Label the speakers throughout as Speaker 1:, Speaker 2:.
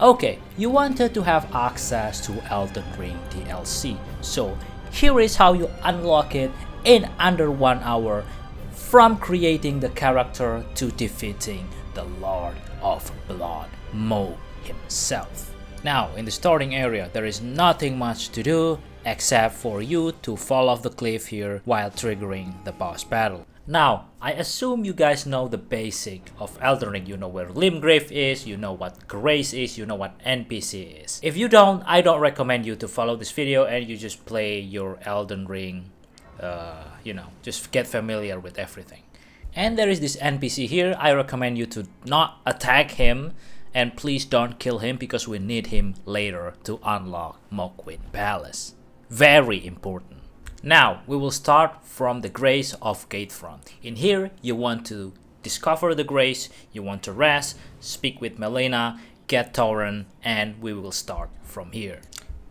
Speaker 1: Okay, you wanted to have access to Elden Ring DLC, so here is how you unlock it in under 1 hour, from creating the character to defeating the Lord of Blood, Mohg himself. Now, in the starting area, there is nothing much to do except for you to fall off the cliff here while triggering the boss battle. Now, I assume you guys know the basic of Elden Ring. You know where Limgrave is, you know what Grace is, you know what NPC is. If you don't, I don't recommend you to follow this video and you just play your Elden Ring, just get familiar with everything. And there is this NPC here. I recommend you to not attack him, and please don't kill him because we need him later to unlock Mohgwyn Palace. Very important. Now, we will start from the Grace of Gatefront. In here, you want to discover the Grace, you want to rest, speak with Melina, get Torrent, and we will start from here.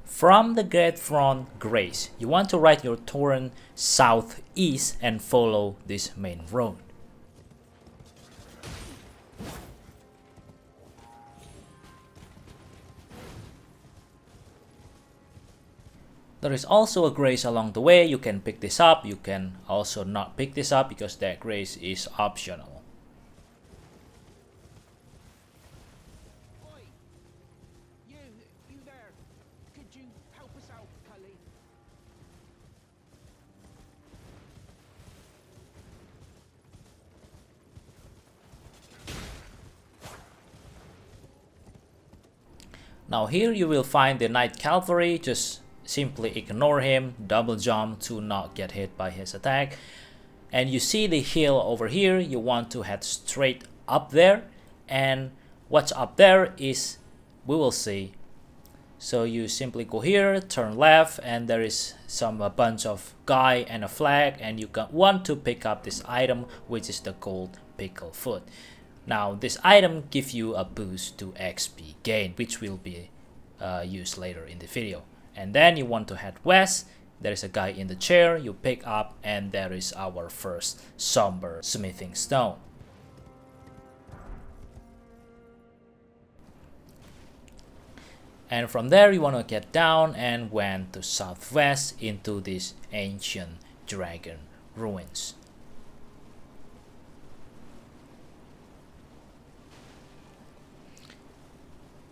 Speaker 1: From the Gatefront Grace, you want to ride your Torrent southeast and follow this main road. There is also a grace along the way. You can pick this up, you can also not pick this up because that grace is optional.
Speaker 2: Oi! You there. Could you help us out, Cully?
Speaker 1: Now here you will find the Knight Cavalry. Just simply ignore him, double jump to not get hit by his attack. And you see the hill over here, you want to head straight up there, and what's up there is, we will see. So you simply go here, turn left, and there is a bunch of guy and a flag, and you want to pick up this item, which is the Gold-Pickled foot. Now this item gives you a boost to XP gain, which will be used later in the video. And then you want to head west. There is a guy in the chair you pick up, and there is our first Somber smithing stone. And from there you want to get down and went to southwest into these ancient dragon ruins.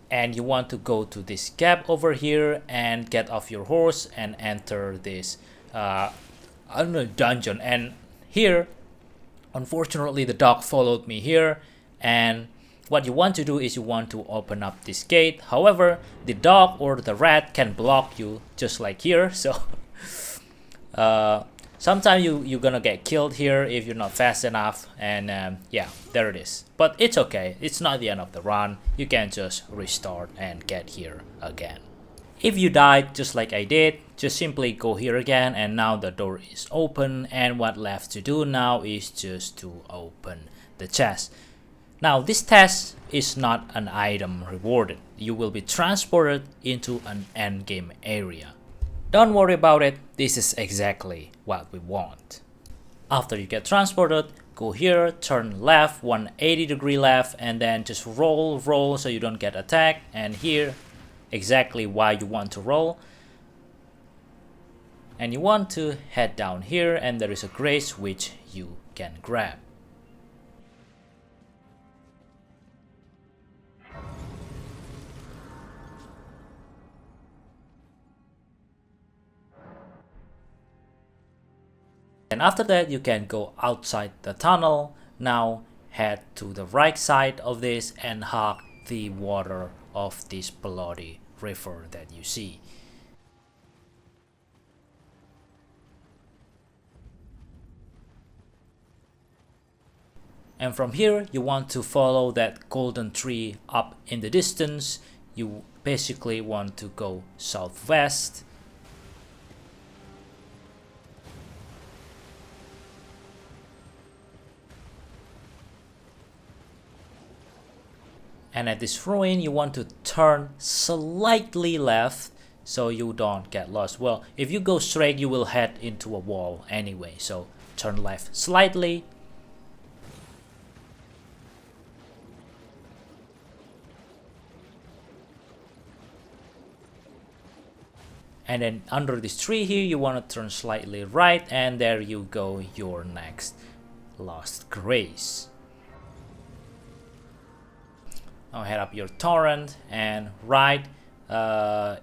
Speaker 1: And you want to go to this gap over here and get off your horse and enter this dungeon. And here, unfortunately, the dog followed me here, and what you want to do is you want to open up this gate. However, the dog or the rat can block you, just like here. So sometimes you're gonna get killed here if you're not fast enough, and yeah, there it is. But it's okay, it's not the end of the run. You can just restart and get here again. If you died just like I did, just simply go here again, and now the door is open, and what left to do now is just to open the chest. Now this chest is not an item rewarded. You will be transported into an endgame area. Don't worry about it, this is exactly what we want. After you get transported, go here, turn left, 180-degree left, and then just roll so you don't get attacked. And here, exactly why you want to roll. And you want to head down here, and there is a grace which you can grab. And after that, you can go outside the tunnel. Now head to the right side of this and hug the water of this bloody river that you see. And from here, you want to follow that golden tree up in the distance. You basically want to go southwest. And at this ruin, you want to turn slightly left so you don't get lost. Well, if you go straight, you will head into a wall anyway. So turn left slightly. And then under this tree here, you want to turn slightly right, and there you go, your next lost grace. Now head up your Torrent and right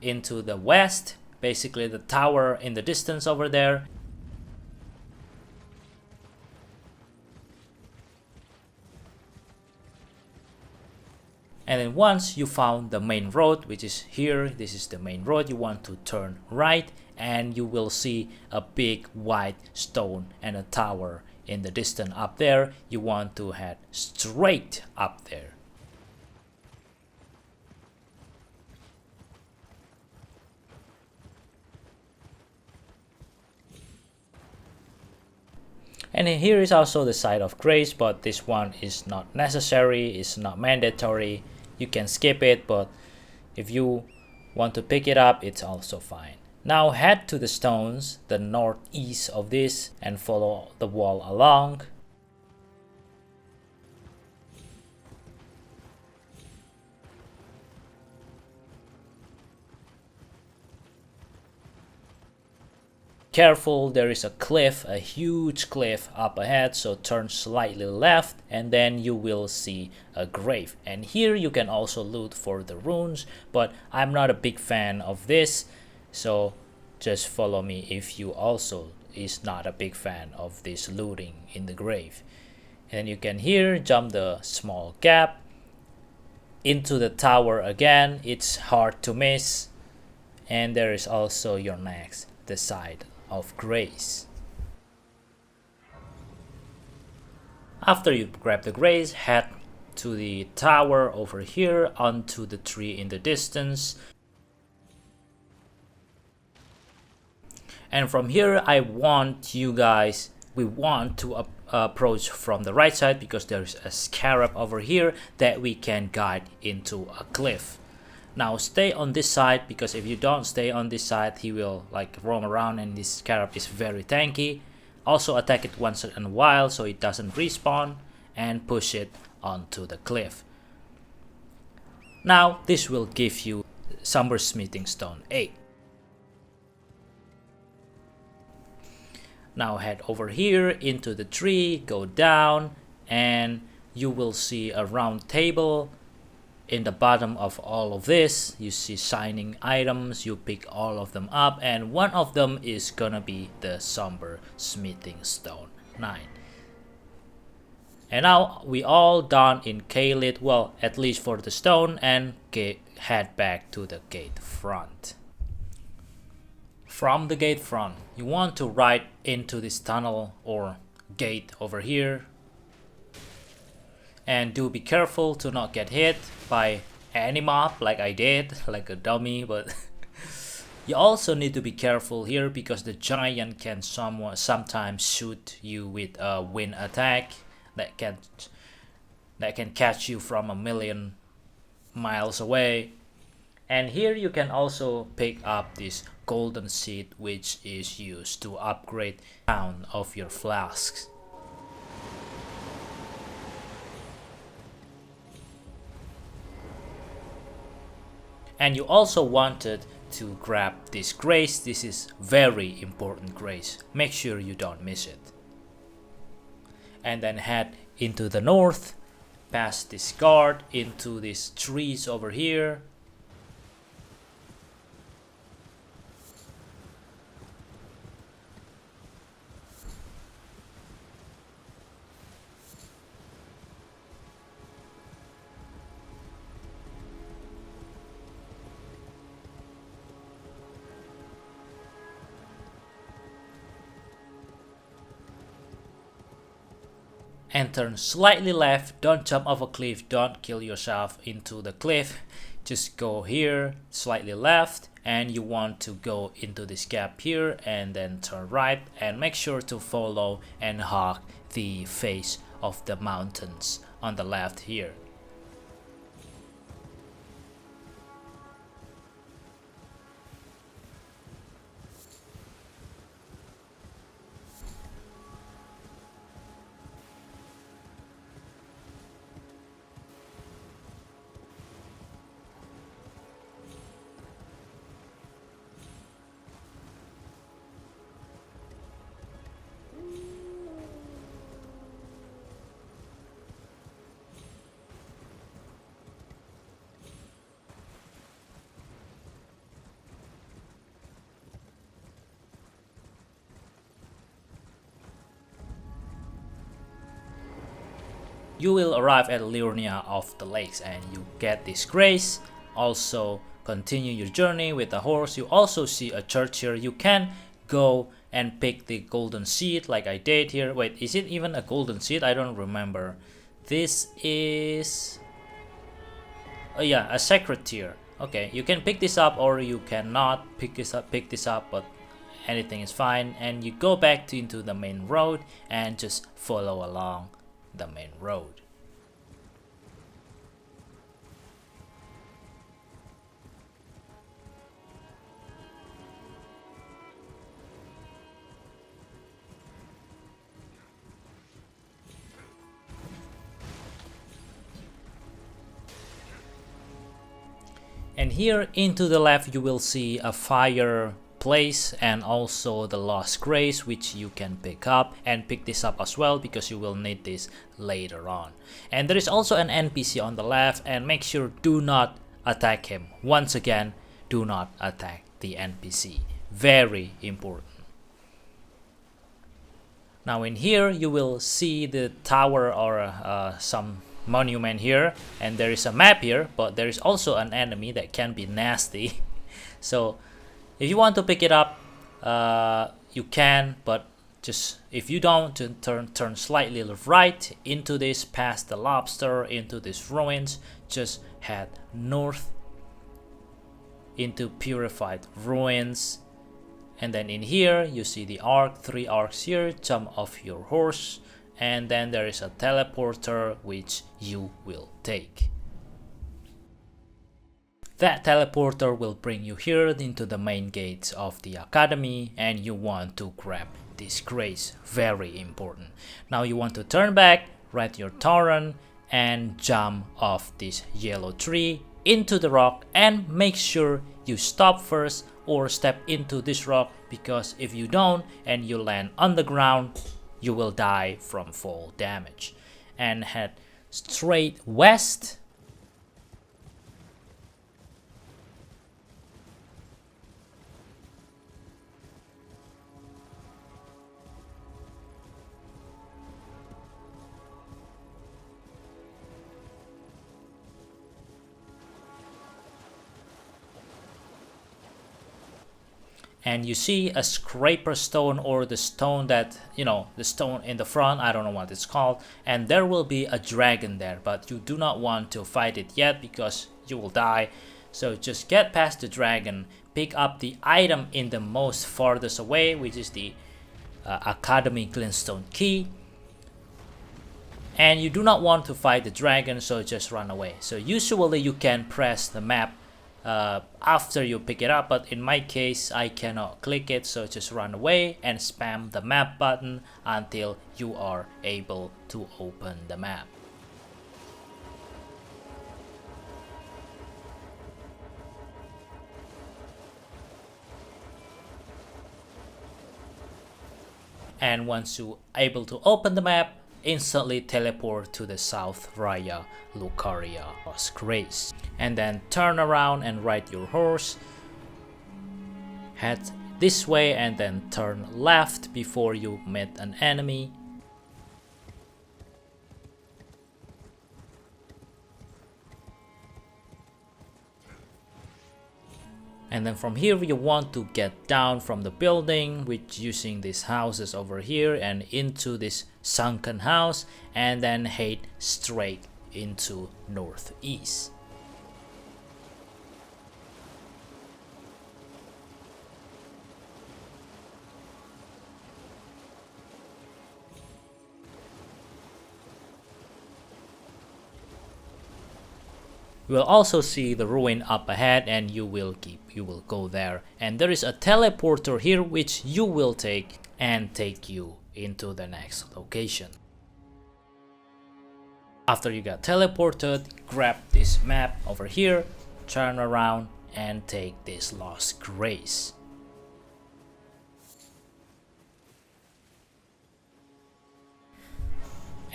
Speaker 1: into the west, basically the tower in the distance over there. And then once you found the main road, which is here, this is the main road, you want to turn right and you will see a big white stone and a tower in the distance up there. You want to head straight up there. And here is also the site of grace, but this one is not necessary, it's not mandatory. You can skip it, but if you want to pick it up, it's also fine. Now head to the stones, the northeast of this, and follow the wall along. Careful, there is a cliff, a huge cliff up ahead, so turn slightly left and then you will see a grave. And here you can also loot for the runes, but I'm not a big fan of this, so just follow me if you also is not a big fan of this looting in the grave. And you can here jump the small gap into the tower again. It's hard to miss, and there is also your next, the side of grace. After you grab the grace, head to the tower over here onto the tree in the distance. And from here I want you guys, we want to approach from the right side because there's a scarab over here that we can guide into a cliff. Now stay on this side, because if you don't stay on this side, he will like roam around, and this scarab is very tanky. Also attack it once in a while so it doesn't respawn, and push it onto the cliff. Now this will give you Somber Smithing Stone 8. Now head over here into the tree, go down, and you will see a round table. In the bottom of all of this, you see shining items. You pick all of them up, and one of them is gonna be the Somber Smithing Stone 9. And now we all done in Caelid, well, at least for the stone, and head back to the gate front. From the gate front, you want to ride into this tunnel or gate over here. And do be careful to not get hit by any mob like I did, like a dummy. But you also need to be careful here because the giant can sometimes shoot you with a wind attack that can catch you from a million miles away. And here you can also pick up this golden seed, which is used to upgrade the count of your flasks. And you also wanted to grab this grace. This is very important grace. Make sure you don't miss it. And then head into the north, past this guard, into these trees over here. And turn slightly left, don't jump off a cliff, don't kill yourself into the cliff. Just go here, slightly left, and you want to go into this gap here and then turn right, and make sure to follow and hug the face of the mountains on the left here. you will arrive at Liurnia of the Lakes and you get this grace. Also continue your journey with the horse. You also see a church here. You can go and pick the golden seed like I did here. Wait, is it even a golden seed? I don't remember. This is... oh yeah, a sacred tear. Okay, you can pick this up or you cannot pick this up, but anything is fine. And you go back into the main road and just follow along the main road. And here into the left you will see a fire place and also the lost grace, which you can pick up, and pick this up as well because you will need this later on. And there is also an NPC on the left, and make sure do not attack him. Once again, do not attack the NPC. Very important. Now in here you will see the tower or some monument here, and there is a map here, but there is also an enemy that can be nasty. So if you want to pick it up, you can, but just if you don't, turn slightly right into this, past the lobster, into these ruins. Just head north into purified ruins, and then in here you see the arc, 3 arcs here. Jump off your horse, and then there is a teleporter which you will take. That teleporter will bring you here into the main gates of the academy, and you want to grab this grace. Very important. Now you want to turn back, ride your Torrent, and jump off this yellow tree into the rock, and make sure you stop first or step into this rock, because if you don't and you land on the ground, you will die from fall damage. And head straight west. And you see a scraper stone, or the stone that, you know, the stone in the front, I don't know what it's called, and there will be a dragon there, but you do not want to fight it yet because you will die. So just get past the dragon, pick up the item in the most farthest away, which is the Academy Glintstone key, and you do not want to fight the dragon, so just run away. So usually you can press the map after you pick it up, but in my case I cannot click it, so just run away and spam the map button until you are able to open the map. And once you are able to open the map, instantly teleport to the South Raya Lucaria Lost Grace, and then turn around and ride your horse, head this way and then turn left before you meet an enemy. And then from here you want to get down from the building with using these houses over here and into this sunken house, and then head straight into northeast. You will also see the ruin up ahead, and you will go there, and there is a teleporter here which you will take and take you into the next location. After you got teleported, grab this map over here, turn around and take this Lost Grace.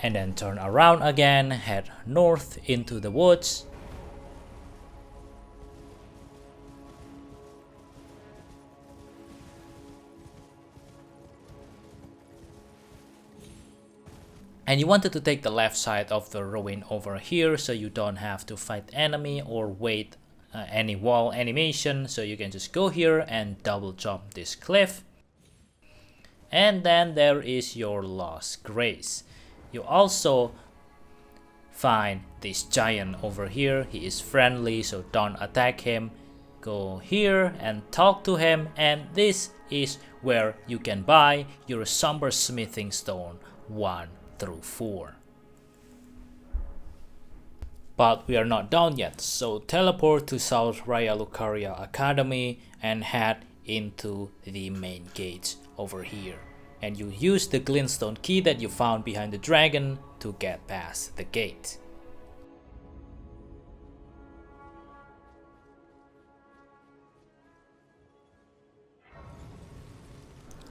Speaker 1: And then turn around again, head north into the woods. And you wanted to take the left side of the ruin over here, so you don't have to fight enemy or wait any wall animation. So you can just go here and double jump this cliff. And then there is your Lost Grace. You also find this giant over here. He is friendly, so don't attack him. Go here and talk to him, and this is where you can buy your Somber Smithing Stone 1 through 4. But we are not done yet, so teleport to South Raya Lucaria Academy and head into the main gates over here. And you use the glintstone key that you found behind the dragon to get past the gate.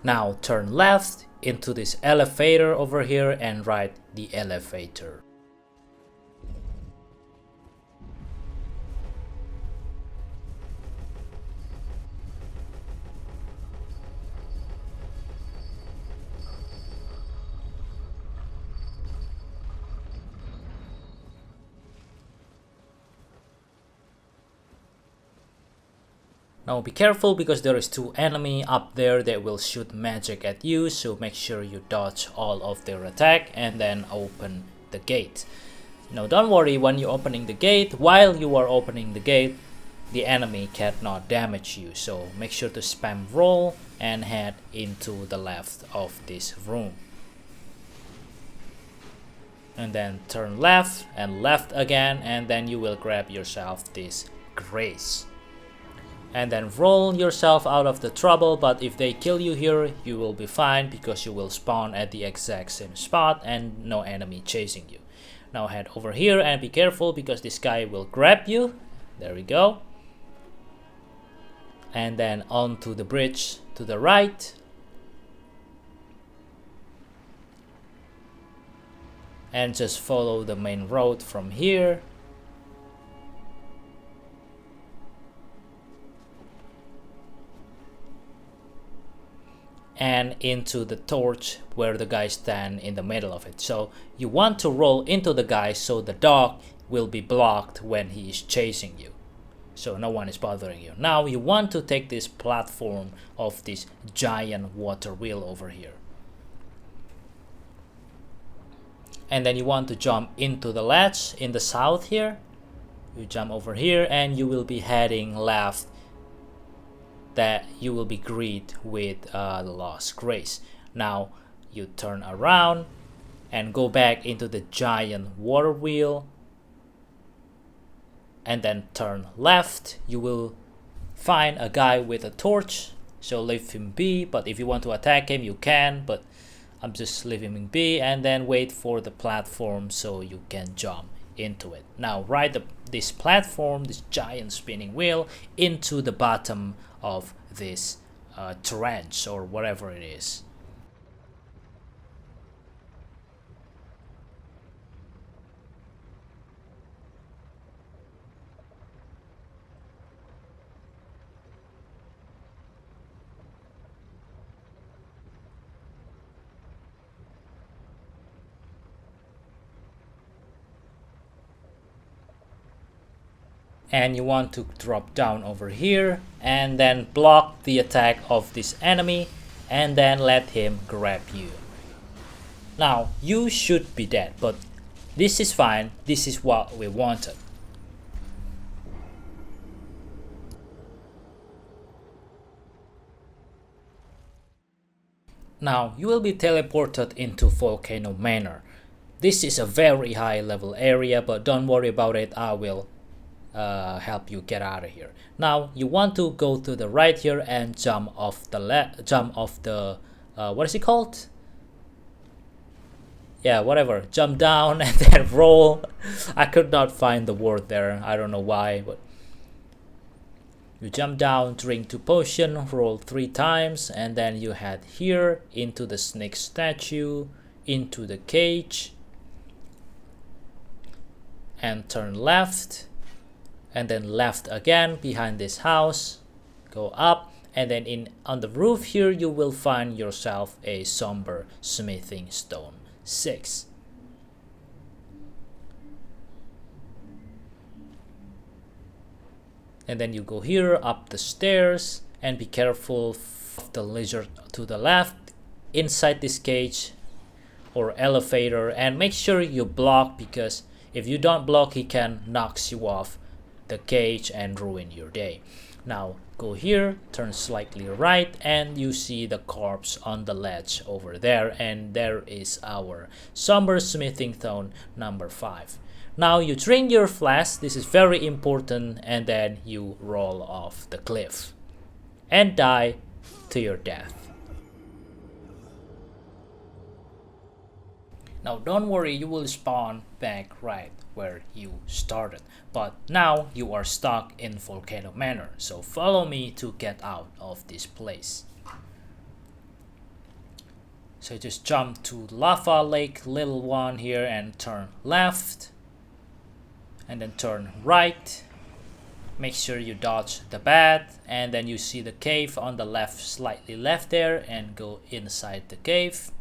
Speaker 1: Now turn left into this elevator over here and ride the elevator. Now be careful because there is 2 enemy up there that will shoot magic at you, so make sure you dodge all of their attack and then open the gate. Now don't worry when you're opening the gate, while you are opening the gate, the enemy cannot damage you, so make sure to spam roll and head into the left of this room. And then turn left and left again, and then you will grab yourself this grace. And then roll yourself out of the trouble, but if they kill you here, you will be fine because you will spawn at the exact same spot and no enemy chasing you. Now head over here and be careful because this guy will grab you. There we go. And then onto the bridge to the right. And just follow the main road from here. And into the torch where the guys stand in the middle of it. So you want to roll into the guy so the dog will be blocked when he is chasing you, so no one is bothering you. Now you want to take this platform of this giant water wheel over here, and then you want to jump into the ledge in the south here. You jump over here and you will be heading left, that you will be greeted with the Lost Grace. Now you turn around and go back into the giant water wheel and then turn left. You will find a guy with a torch, so leave him be, but if you want to attack him you can, but I'm just leaving him be, and then wait for the platform so you can jump into it. Now ride this platform, this giant spinning wheel, into the bottom of this torrent or whatever it is. And you want to drop down over here and then block the attack of this enemy and then let him grab you. Now you should be dead, but this is fine. This is what we wanted. Now you will be teleported into Volcano Manor. This is a very high level area, but don't worry about it. I will help you get out of here. Now you want to go to the right here and jump off the what is it called? Yeah, whatever. Jump down and then roll. I could not find the word there. I don't know why, but you jump down, drink 2 potions, roll 3 times, and then you head here into the snake statue, into the cage, and turn left. And then left again behind this house, go up, and then on the roof here you will find yourself a Somber Smithing Stone 6. and then you go here up the stairs, and be careful of the lizard to the left inside this cage or elevator, and make sure you block, because if you don't block, he can knocks you off the cage and ruin your day. Now go here, turn slightly right, and you see the corpse on the ledge over there, and there is our Somber smithing stone number 5. Now you drink your flask, this is very important, and then you roll off the cliff and die to your death. Now don't worry, you will spawn back right where you started, but now you are stuck in Volcano Manor, so follow me to get out of this place. So just jump to Lava Lake little one here and turn left, and then turn right. Make sure you dodge the bat, and then you see the cave on the left, slightly left there, and go inside the cave.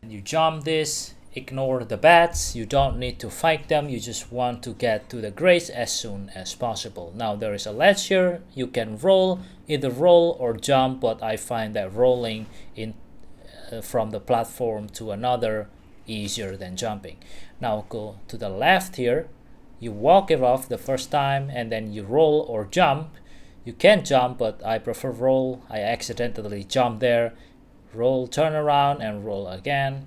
Speaker 1: You jump this, ignore the bats, you don't need to fight them, you just want to get to the grace as soon as possible. Now there is a ledge here, you can roll, either roll or jump, but I find that rolling in from the platform to another easier than jumping. Now go to the left here, you walk it off the first time, and then you roll or jump. You can jump, but I prefer roll. I accidentally jumped there. Roll, turn around, and roll again,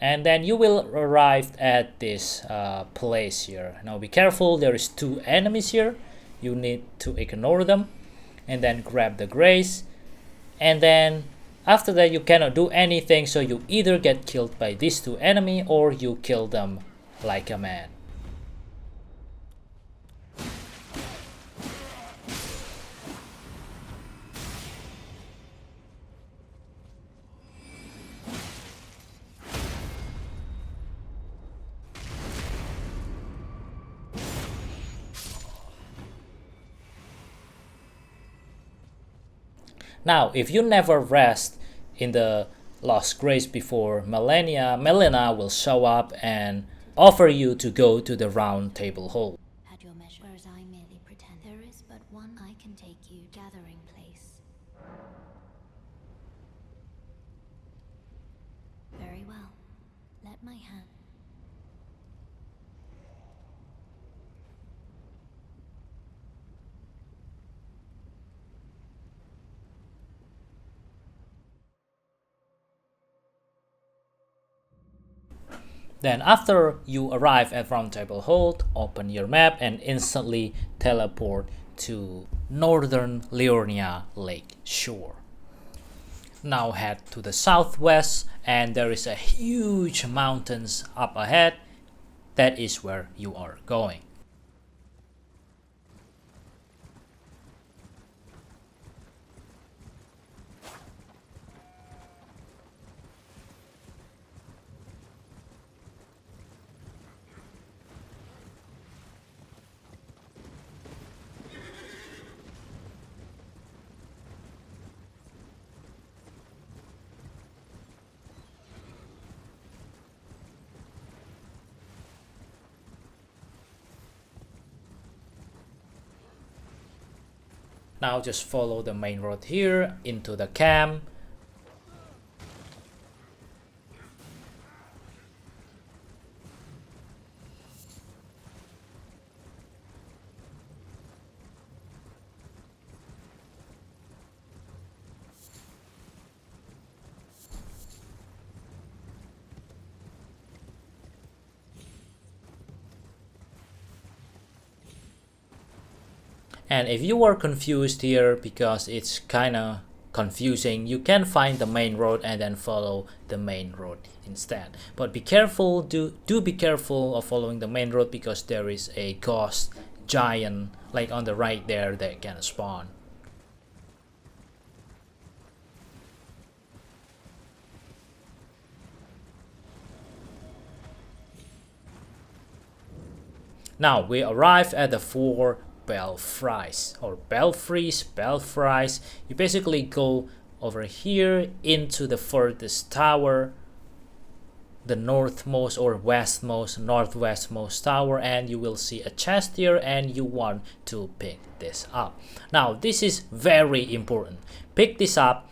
Speaker 1: and then you will arrive at this place here. Now be careful, there is 2 enemies here, you need to ignore them, and then grab the grace, and then after that you cannot do anything, so you either get killed by these 2 enemies or you kill them like a man. Now, if you never rest in the Lost Grace before millennia, Melina will show up and offer you to go to the Round Table Hall.
Speaker 3: At your measures, I merely pretend there is but one I can take you gathering place. Very well. Let my hand.
Speaker 1: Then after you arrive at Round Table Hall, open your map and instantly teleport to Northern Liurnia Lake Shore. Now head to the southwest, and there is a huge mountains up ahead. That is where you are going. Now just follow the main road here into the camp. And if you are confused here, because it's kinda confusing, you can find the main road and then follow the main road instead. But be careful, do be careful of following the main road, because there is a ghost giant like on the right there that can spawn. Now we arrive at the 4 Bellfreis or Bellfreis. You basically go over here into the furthest tower, the northmost or westmost, northwestmost tower, and you will see a chest here, and you want to pick this up. Now this is very important. Pick this up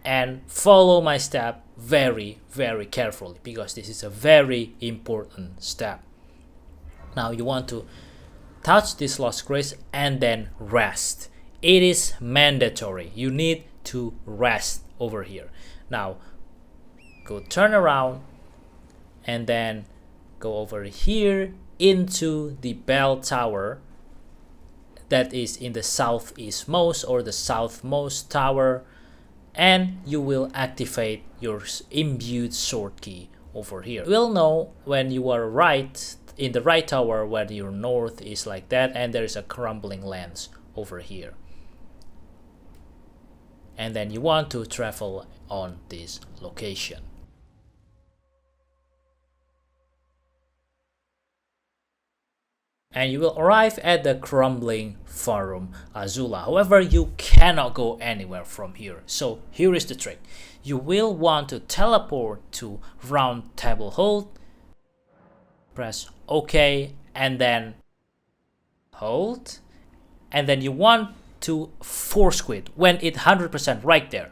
Speaker 1: and follow my step very carefully, because this is a very important step. Now you want to touch this lost grace and then rest. It is mandatory. You need to rest over here. Now go turn around and then go over here into the bell tower that is in the southeastmost or the southmost tower, and you will activate your imbued sword key over here. You will know when you are right in the right tower where your north is like that, and there is a crumbling lens over here. And then you want to travel on this location. And you will arrive at the crumbling Forum Azula. However, you cannot go anywhere from here. So here is the trick. You will want to teleport to Round Table Hold, press OK, and then hold, and then you want to force quit when it's 100% right there.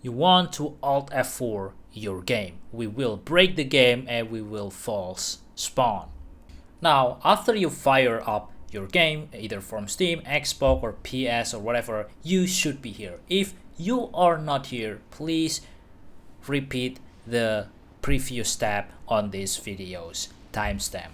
Speaker 1: You want to Alt F4 your game. We will break the game and we will false spawn. Now, after you fire up your game, either from Steam, Xbox, or PS, or whatever, you should be here. If you are not here, please repeat the previous step on this video's timestamp.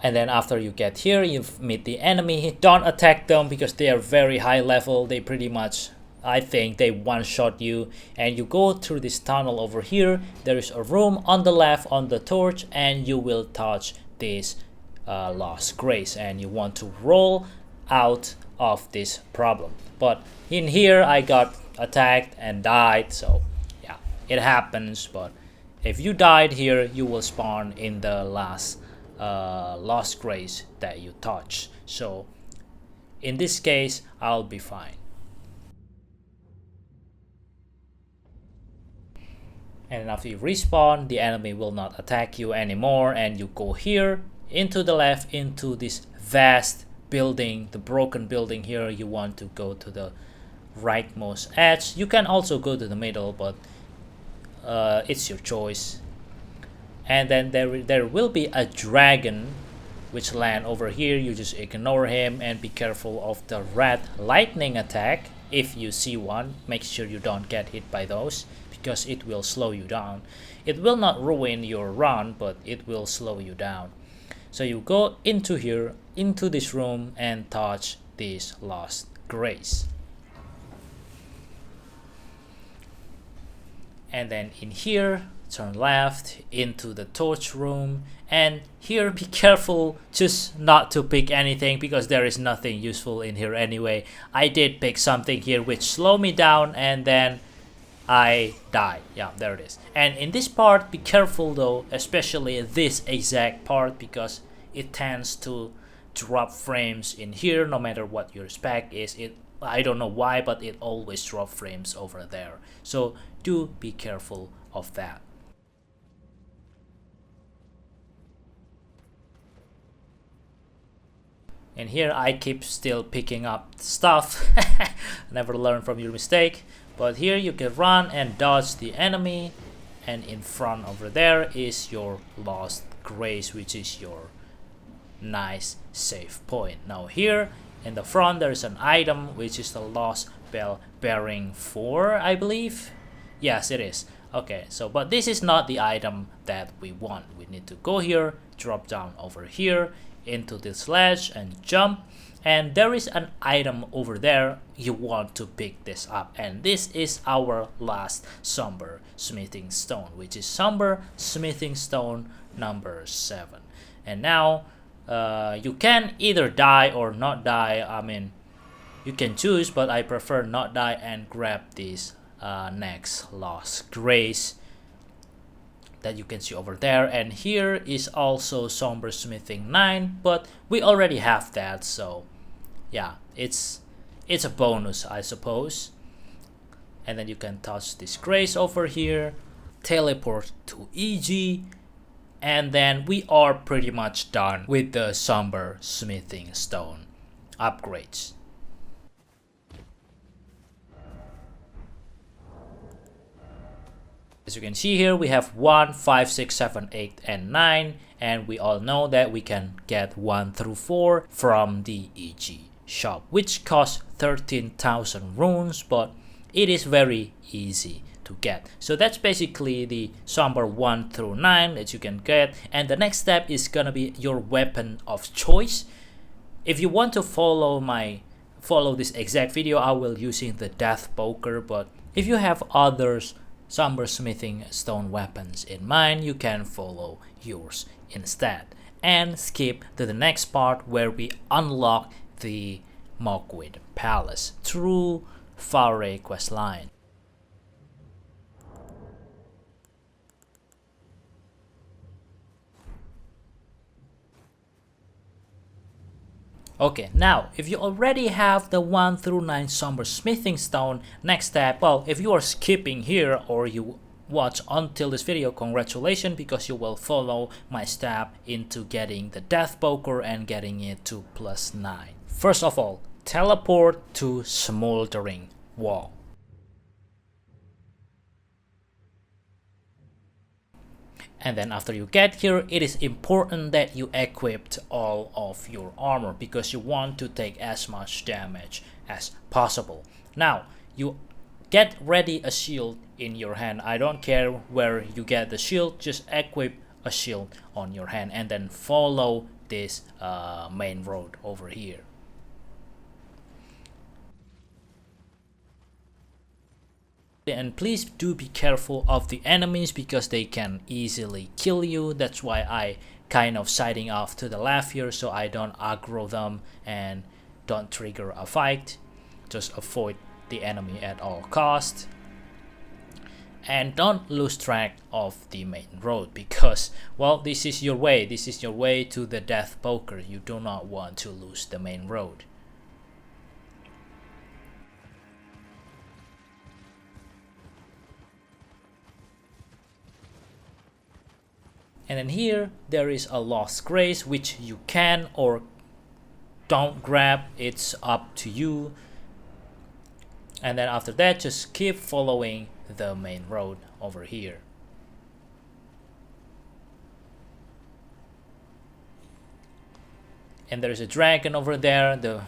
Speaker 1: And then after you get here, you meet the enemy. Don't attack them because they are very high level. They pretty much, I think, they one-shot you. And you go through this tunnel over here. There is a room on the left on the torch, and you will touch this lost grace. And you want to roll out of this problem. But in here, I got attacked and died. So yeah, it happens. But if you died here, you will spawn in the last lost grace that you touch. So in this case, I'll be fine. And after you respawn, the enemy will not attack you anymore, and you go here into the left into this vast building, the broken building here. You want to go to the rightmost edge. You can also go to the middle, but it's your choice. And then there will be a dragon which land over here. You just ignore him and be careful of the red lightning attack. If you see one, make sure you don't get hit by those, because it will slow you down. It will not ruin your run, but it will slow you down. So you go into here, into this room, and touch this lost grace. And then in here, turn left into the torch room, and here be careful just not to pick anything, because there is nothing useful in here anyway. I did pick something here which slowed me down, and then I died. Yeah, there it is. And in this part, be careful though, especially this exact part, because it tends to drop frames in here no matter what your spec is. I don't know why, but it always drop frames over there. So do be careful of that. And here I keep still picking up stuff. Never learn from your mistake. But here you can run and dodge the enemy. And in front over there is your lost grace, which is your nice save point. Now here in the front there is an item which is the lost bell bearing 4, I believe. Yes, it is. Okay, so but this is not the item that we want. We need to go here, drop down over here into this ledge and jump, and there is an item over there. You want to pick this up, and this is our last Somber smithing stone, which is Somber smithing stone number 7. And now You can either die or not die. I mean, you can choose, but I prefer not die and grab this next Lost Grace that you can see over there. And here is also Somber Smithing 9, but we already have that, so yeah, it's a bonus, I suppose. And then you can touch this Grace over here, teleport to EG, and then we are pretty much done with the Somber Smithing Stone upgrades. As you can see here, we have 1, 5, 6, 7, 8, and 9, and we all know that we can get 1 through 4 from the EG shop, which costs 13,000 runes, but it is very easy to get. So that's basically the Somber 1 through 9 that you can get, and the next step is gonna be your weapon of choice. If you want to follow this exact video, I will using the Death Poker, but if you have others Somber Smithing Stone weapons in mind, you can follow yours instead and skip to the next part where we unlock the Mohgwyn Palace through Varre questline. Okay, now if you already have the 1 through 9 Somber Smithing Stone, next step, well, if you are skipping here or you watch until this video, congratulations, because you will follow my step into getting the Death Poker and getting it to +9. First of all, teleport to Smoldering Wall. And then after you get here, it is important that you equipped all of your armor because you want to take as much damage as possible. Now, you get ready a shield in your hand. I don't care where you get the shield, just equip a shield on your hand and then follow this main road over here. And please do be careful of the enemies because they can easily kill you. That's why I kind of siding off to the left here so I don't aggro them and don't trigger a fight. Just avoid the enemy at all cost. And don't lose track of the main road because, well, this is your way. This is your way to the Death Poker. You do not want to lose the main road. And then here there is a Lost Grace which you can or don't grab, it's up to you. And then after that just keep following the main road over here. And there's a dragon over there, the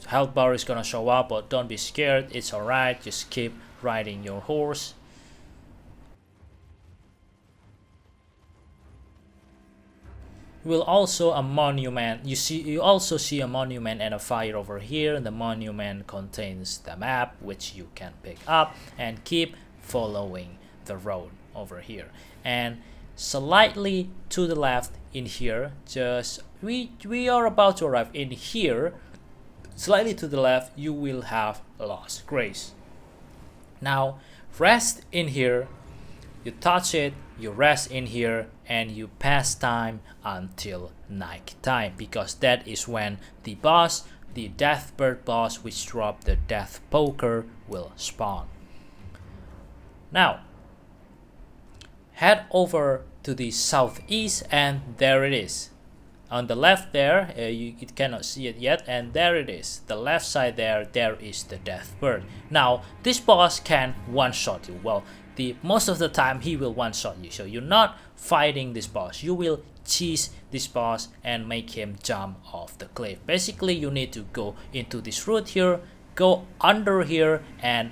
Speaker 1: health bar is gonna show up, but don't be scared, it's alright, just keep riding your horse. Will also a monument. You also see a monument and a fire over here. The monument contains the map which you can pick up and keep following the road over here. And slightly to the left in here, just we are about to arrive in here. Slightly to the left, you will have Lost Grace. Now rest in here. You touch it, you rest in here, and you pass time until night time because that is when the boss, the Deathbird boss which dropped the Death Poker, will spawn. Now head over to the southeast and there it is. On the left there, you cannot see it yet, and there it is. The left side there is the Deathbird. Now this boss can one-shot you. Well, most of the time he will one-shot you, so you're not fighting this boss. You will cheese this boss and make him jump off the cliff. Basically you need to go into this route here, go under here and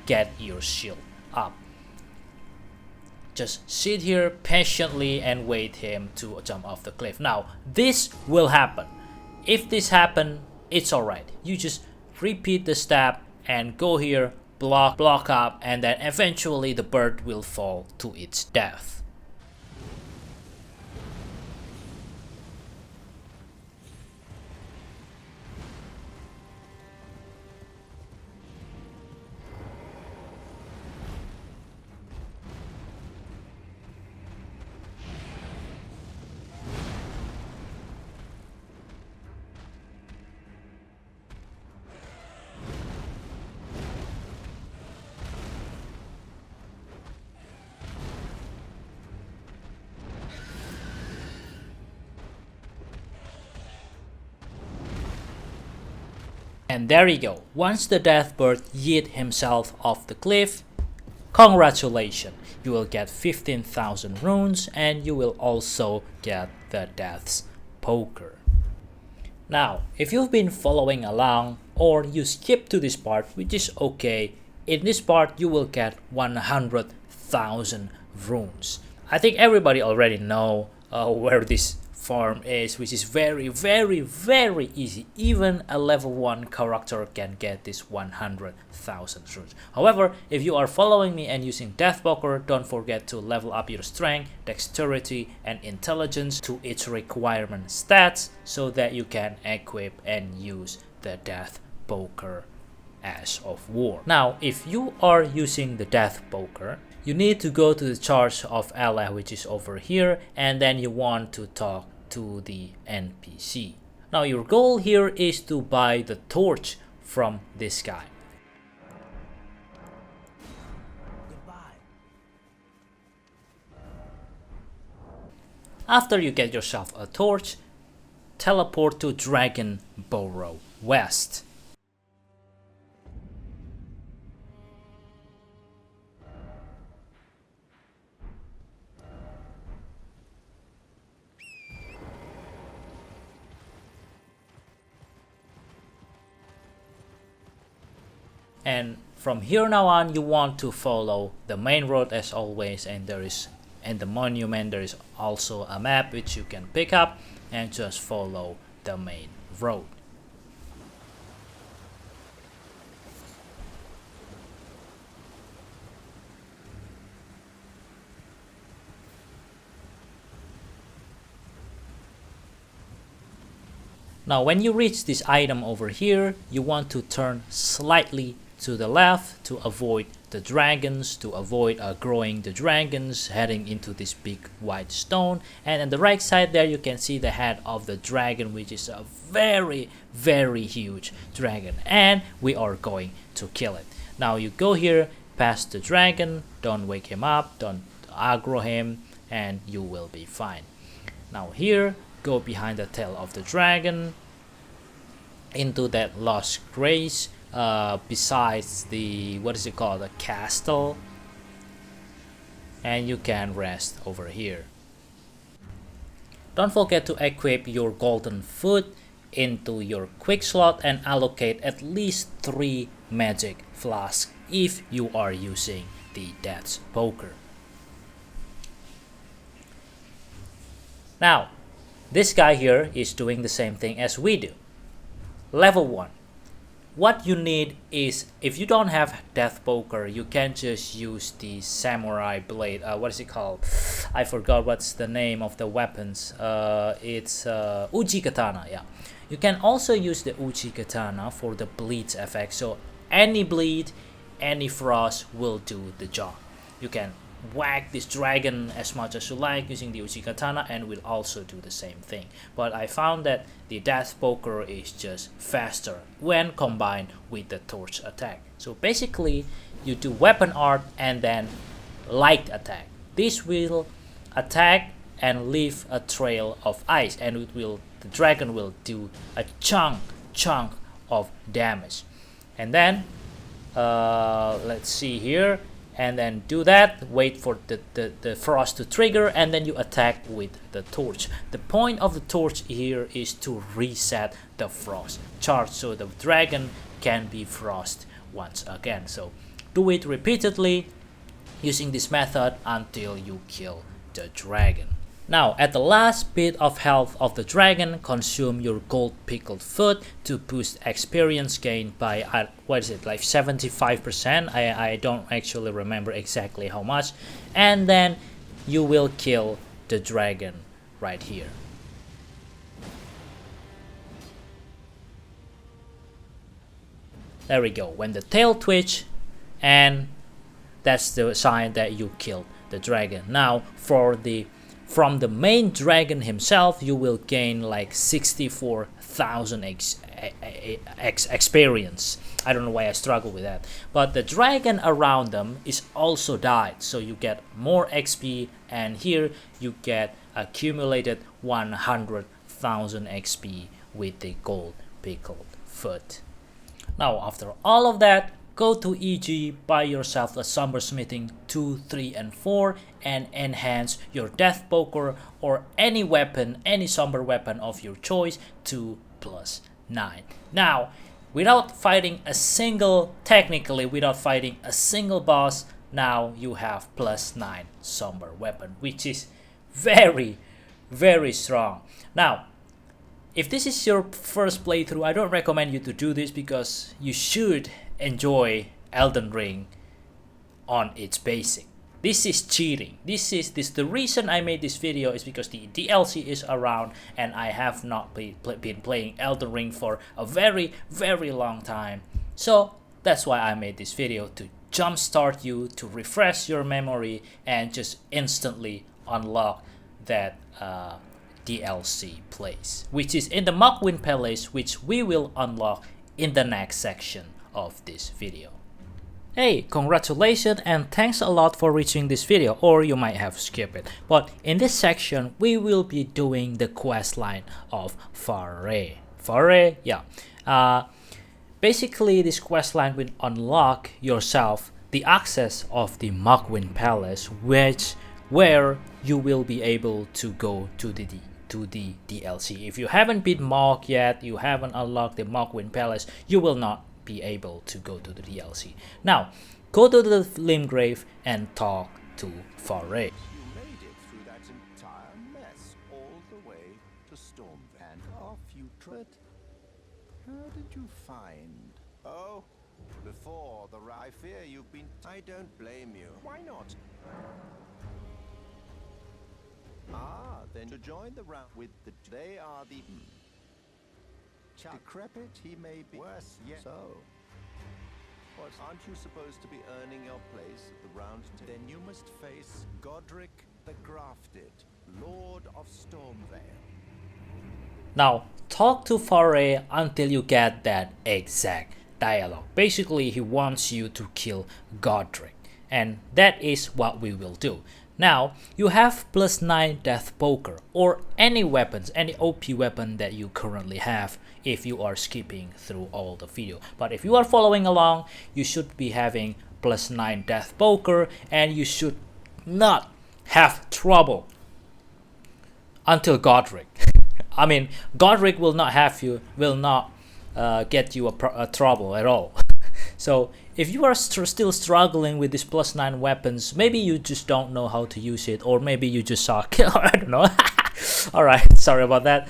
Speaker 1: get your shield up. Just sit here patiently and wait him to jump off the cliff. Now this will happen. If this happen, it's alright. You just repeat the step and go here, block up, and then eventually the bird will fall to its death. And there you go. Once the Deathbird yeet himself off the cliff, congratulations, you will get 15,000 runes and you will also get the Death's Poker. Now, if you've been following along or you skip to this part, which is okay, in this part you will get 100,000 runes. I think everybody already know where this farm is, which is very easy. Even a level 1 character can get this 100,000 runes. However, if you are following me and using Deathpoker, don't forget to level up your strength, dexterity and intelligence to its requirement stats so that you can equip and use the Deathpoker Ash of War. Now, if you are using the Deathpoker, you need to go to the Charge of Ally, which is over here, and then you want to talk to the NPC. Now your goal here is to buy the torch from this guy.
Speaker 2: Goodbye.
Speaker 1: After you get yourself a torch, teleport to Dragon Burrow West. And from here now on, you want to follow the main road as always, and there is in the monument there is also a map which you can pick up and just follow the main road. Now when you reach this item over here, you want to turn slightly to the left to avoid the dragons, to avoid growing the dragons heading into this big white stone. And on the right side there you can see the head of the dragon, which is a very huge dragon, and we are going to kill it. Now you go here past the dragon, don't wake him up, don't aggro him, and you will be fine. Now here, go behind the tail of the dragon into that lost grace besides the, what is it called, the castle, and you can rest over here. Don't forget to equip your golden foot into your quick slot and allocate at least 3 magic flasks if you are using the Death's Poker. Now this guy here is doing the same thing as we do. Level 1. What you need is, if you don't have Deathpoker, you can just use the samurai blade. What is it called? I forgot what's the name of the weapons. It's Uchi Katana. Yeah, you can also use the Uchi Katana for the bleed effect. So any bleed, any frost will do the job. You can whack this dragon as much as you like using the Uchi Katana and will also do the same thing. But I found that the Deathpoker is just faster when combined with the torch attack. So basically you do weapon art and then light attack. This will attack and leave a trail of ice, and the dragon will do a chunk of damage. And then let's see here, and then do that, wait for the frost to trigger, and then you attack with the torch. The point of the torch here is to reset the frost charge so the dragon can be frost once again. So do it repeatedly using this method until you kill the dragon. Now at the last bit of health of the dragon, consume your Gold-Pickled food to boost experience gain by what is it, like 75%. I don't actually remember exactly how much, and then you will kill the dragon right here. There we go. When the tail twitch, and that's the sign that you killed the dragon. Now from the main dragon himself, you will gain like 64,000 experience. I don't know why I struggle with that. But the dragon around them is also died, so you get more XP, and here you get accumulated 100,000 XP with the Gold-Pickled foot. Now after all of that, go to EG, buy yourself a Somber Smithing 2, 3, and 4 and enhance your Death Poker or any weapon, any Somber weapon of your choice to +9. Now, technically without fighting a single boss, now you have +9 Somber weapon, which is very, very strong. Now, if this is your first playthrough, I don't recommend you to do this because you should enjoy Elden Ring on its basic. This is cheating. The reason I made this video is because the DLC is around and I have not been playing Elden Ring for a very, very long time. So that's why I made this video, to jumpstart you, to refresh your memory and just instantly unlock that DLC place, which is in the Mohgwyn Palace, which we will unlock in the next section of this video. Hey, congratulations and thanks a lot for reaching this video, or you might have skipped it. But in this section, we will be doing the quest line of Varre. Varre, yeah. Basically, this quest line will unlock yourself the access of the Mohgwyn Palace, where you will be able to go to the DLC. If you haven't beat Mohg yet, you haven't unlocked the Mohgwyn Palace, you will not be able to go to the DLC. Now, go to the Limgrave and talk to Varre.
Speaker 2: You made it through that entire mess all the way to Storm, and off you trod. How did you find? Oh, before the I fear you've been. I don't blame you. Why not? Ah, then to join the round with the. They are the. Decrepit, he may be worse yet. So, what? Aren't you supposed to be earning your place at the round? Then you must face Godric the Grafted, Lord of Stormvale.
Speaker 1: Now, talk to Varre until you get that exact dialogue. Basically, he wants you to kill Godric, and that is what we will do. Now, you have +9 Death Poker or any weapons, any OP weapon that you currently have if you are skipping through all the video. But if you are following along, you should be having +9 Death Poker and you should not have trouble until Godric. I mean, Godric will not get you a trouble at all. So if you are still struggling with these +9 weapons, maybe you just don't know how to use it, or maybe you just suck. I don't know. Alright, sorry about that.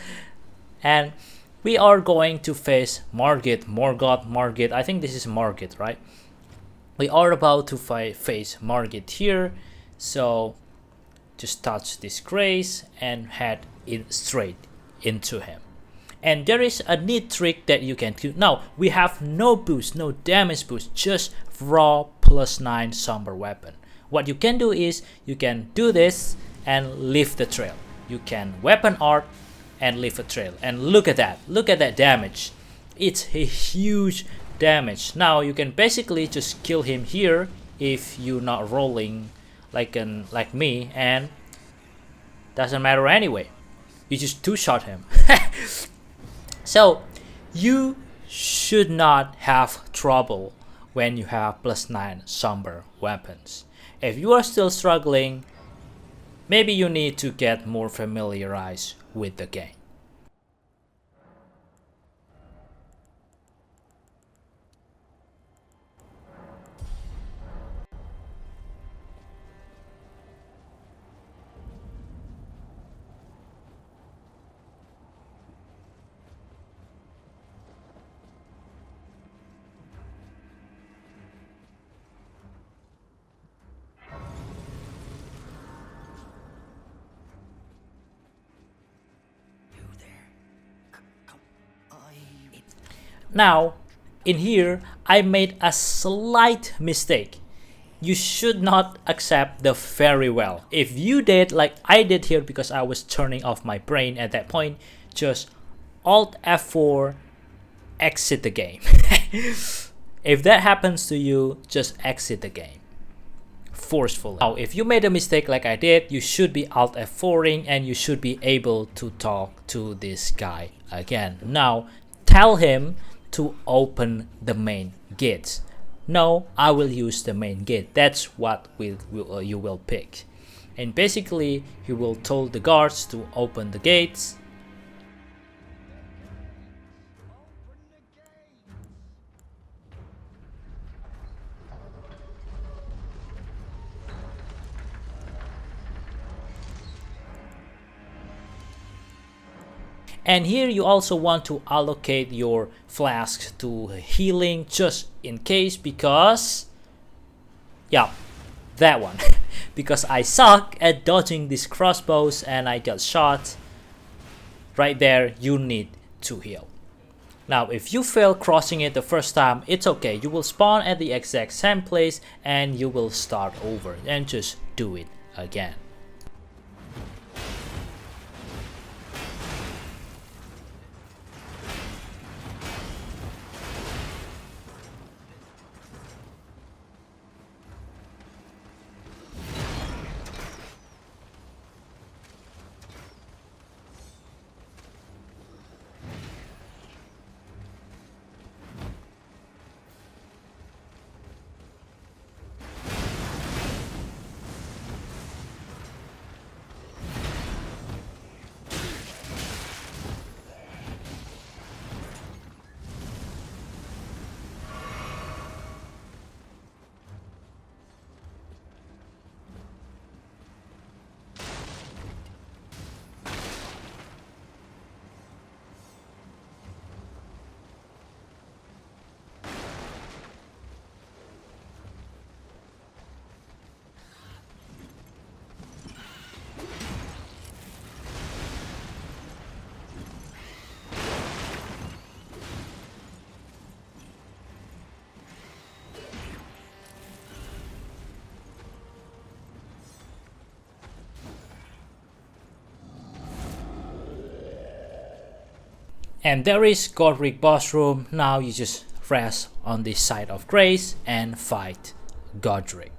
Speaker 1: And we are going to face Margit. I think this is Margit, right? We are about to face Margit here. So just touch this grace and head straight into him. And there is a neat trick that you can do. Now, we have no boost, no damage boost, just raw +9 Somber weapon. What you can do is, you can do this and leave the trail. You can weapon art and leave a trail. And look at that damage. It's a huge damage. Now, you can basically just kill him here if you're not rolling like me, and doesn't matter anyway. You just two-shot him. So, you should not have trouble when you have +9 Somber weapons. If you are still struggling, maybe you need to get more familiarized with the game. Now, in here, I made a slight mistake. You should not accept the very well. If you did like I did here, because I was turning off my brain at that point, just Alt F4, exit the game. If that happens to you, just exit the game forcefully. Now, if you made a mistake like I did, you should be Alt F4ing and you should be able to talk to this guy again. Now, tell him to open the main gates. No, I will use the main gate. That's what you will pick. And basically, you will tell the guards to open the gates. And here you also want to allocate your flasks to healing just in case, because yeah, that one. Because I suck at dodging these crossbows and I got shot. Right there, you need to heal. Now if you fail crossing it the first time, it's okay. You will spawn at the exact same place and you will start over and just do it again. And there is Godric boss room. Now you just rest on the side of grace and fight Godric.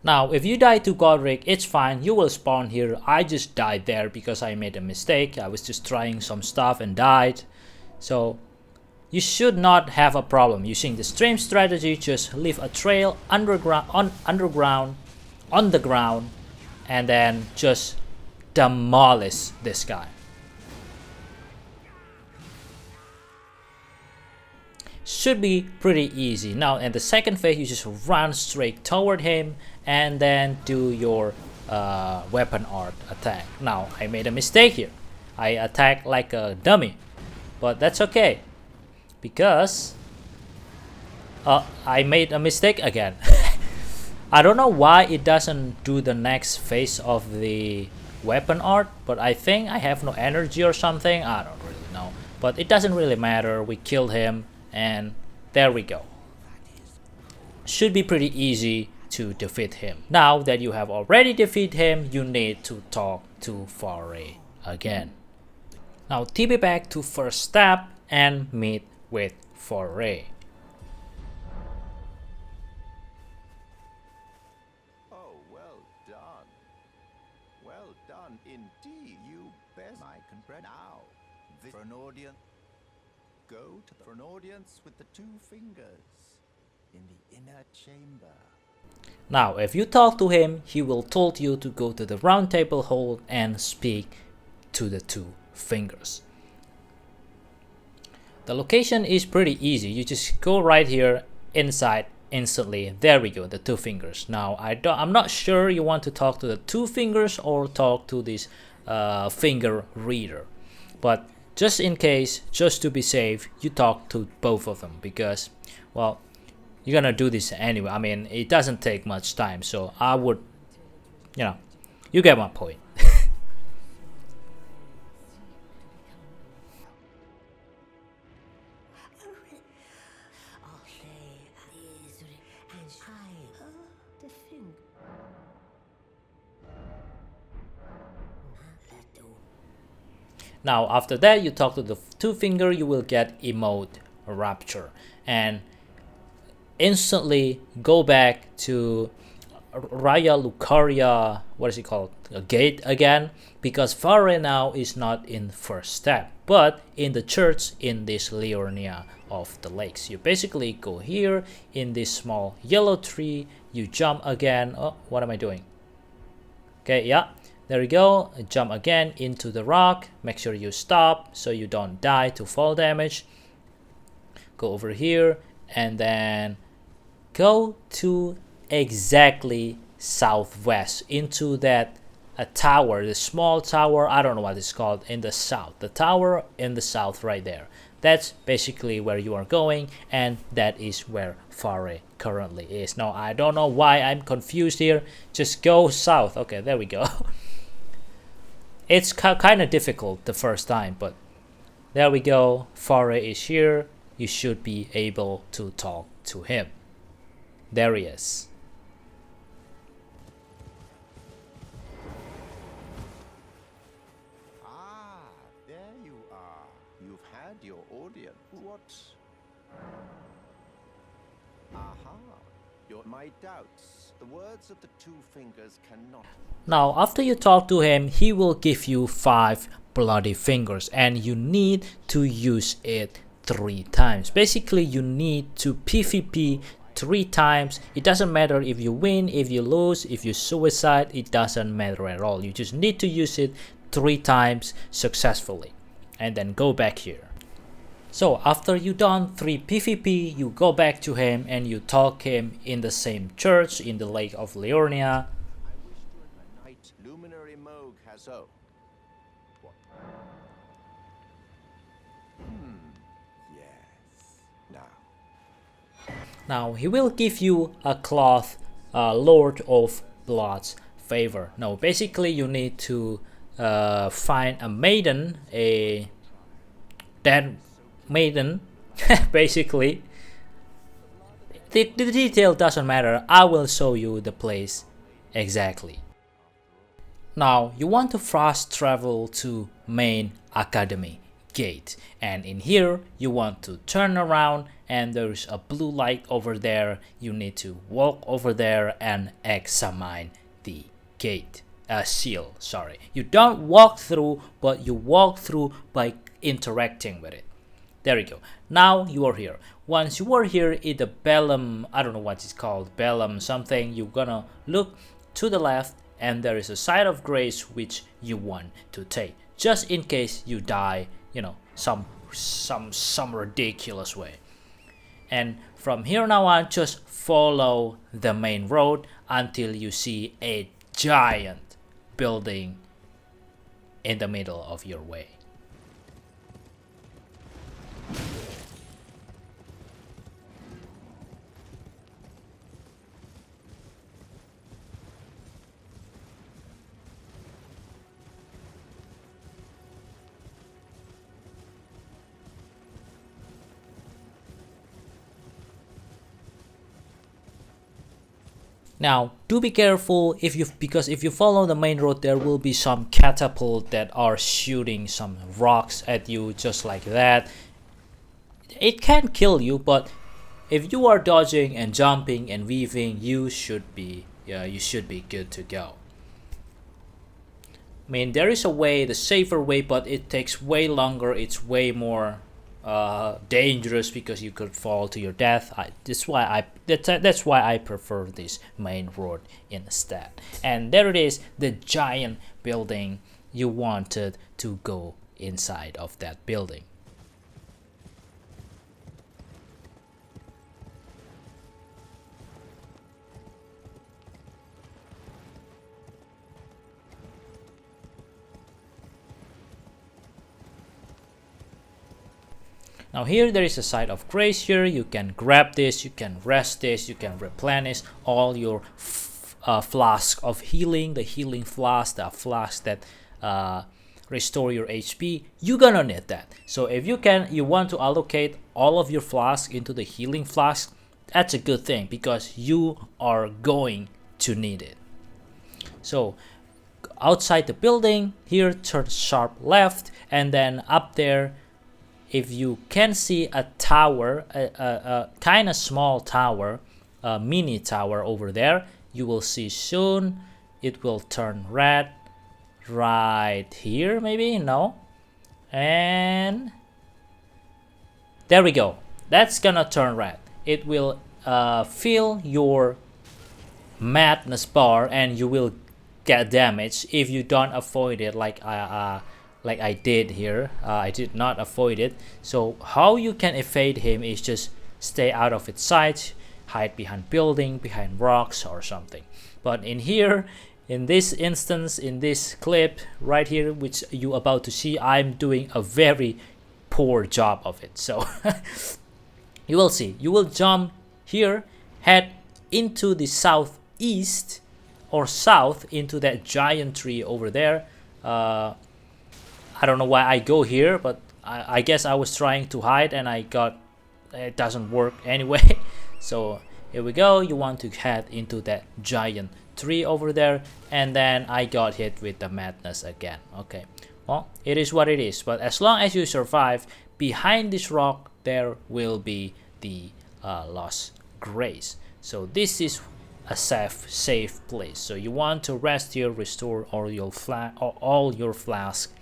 Speaker 1: Now if you die to Godric, it's fine, you will spawn here. I just died there because I made a mistake. I was just trying some stuff and died. So you should not have a problem using the stream strategy. Just leave a trail underground, on the ground, and then just demolish this guy. Should be pretty easy. Now in the second phase, you just run straight toward him and then do your weapon art attack. Now I made a mistake here. I attacked like a dummy, but that's okay because I made a mistake again. I don't know why it doesn't do the next phase of the weapon art, but I think I have no energy or something. I don't really know, but it doesn't really matter. We killed him. And there we go. Should be pretty easy to defeat him. Now that you have already defeated him, you need to talk to Varre again. Now TP back to first step and meet with Varre.
Speaker 2: Oh, well done. Well done indeed. You best I can spread now. This for an audience. Go to for an audience with the two fingers in the inner chamber.
Speaker 1: Now if you talk to him, he will tell you to go to the round table hall and speak to the two fingers. The location is pretty easy. You just go right here inside instantly. There we go, the two fingers. Now I'm not sure you want to talk to the two fingers or talk to this finger reader, but just in case, just to be safe, you talk to both of them because, well, you're gonna do this anyway. I mean, it doesn't take much time, so I would, you know, you get my point. Now after that, you talk to the two finger, you will get emote rapture and instantly go back to Raya Lucaria, what is it called, a gate again, because Varre now is not in first step, but in the church in this Liurnia of the lakes. You basically go here in this small yellow tree, you jump again. Oh, what am I doing? Okay, yeah, there you go. Jump again into the rock. Make sure you stop so you don't die to fall damage. Go over here and then go to exactly southwest into that tower, the small tower, I don't know what it's called, in the south. The tower in the south right there. That's basically where you are going, and that is where Varre currently is. Now, I don't know why I'm confused here. Just go south. Okay, there we go. It's kind of difficult the first time, but there we go. Varre is here. You should be able to talk to him. There he is.
Speaker 2: My doubts. The words of the two fingers cannot.
Speaker 1: Now, after you talk to him, he will give you 5 bloody fingers, and you need to use it 3 times. Basically, you need to PvP 3 times. It doesn't matter if you win, if you lose, if you suicide, it doesn't matter at all. You just need to use it 3 times successfully, and then go back here. So after you done 3 PvP, you go back to him and you talk him in the same church in the Lake of Liurnia.
Speaker 2: I wish to a night luminary Mohg has what? Yes.
Speaker 1: Now he will give you a cloth, Lord of Blood's favor. No, basically you need to find a maiden, a dead maiden. Basically the detail doesn't matter. I will show you the place exactly. Now you want to fast travel to main academy gate, and in here you want to turn around and there's a blue light over there. You need to walk over there and examine the gate seal. Sorry, you don't walk through, but you walk through by interacting with it. There you go. Now you are here. Once you are here in the Bellum, I don't know what it's called, Bellum something, you're gonna look to the left and there is a site of grace which you want to take, just in case you die, you know, some ridiculous way. And from here now on, just follow the main road until you see a giant building in the middle of your way. Now, do be careful because if you follow the main road, there will be some catapult that are shooting some rocks at you just like that. It can kill you, but if you are dodging and jumping and weaving, you should be good to go. I mean, there is a way, the safer way, but it takes way longer. It's way more dangerous because you could fall to your death. That's why I prefer this main road instead. And there it is, the giant building. You wanted to go inside of that building. Now here there is a site of grace here. You can grab this, you can rest this, you can replenish all your flask of healing, the healing flask, the flask that restore your HP. You're gonna need that. So if you want to allocate all of your flask into the healing flask, that's a good thing because you are going to need it. So outside the building here, turn sharp left, and then up there, if you can see a tower, a kind of small tower, a mini tower over there, you will see soon it will turn red right here, maybe. No, And there we go. That's gonna turn red. It will fill your madness bar and you will get damage if you don't avoid it like I did here. I did not avoid it. So how you can evade him is just stay out of its sight, hide behind building, behind rocks or something. But in here, in this instance, in this clip right here, which you about to see, I'm doing a very poor job of it. So you will see. You will jump here, head into the southeast or south into that giant tree over there. I don't know why I go here, but I guess I was trying to hide and it doesn't work anyway. So here we go. You want to head into that giant tree over there, and then I got hit with the madness again. Okay, well, it is what it is, but as long as you survive, behind this rock there will be the lost grace. So this is a safe place. So you want to rest here, restore all your flask,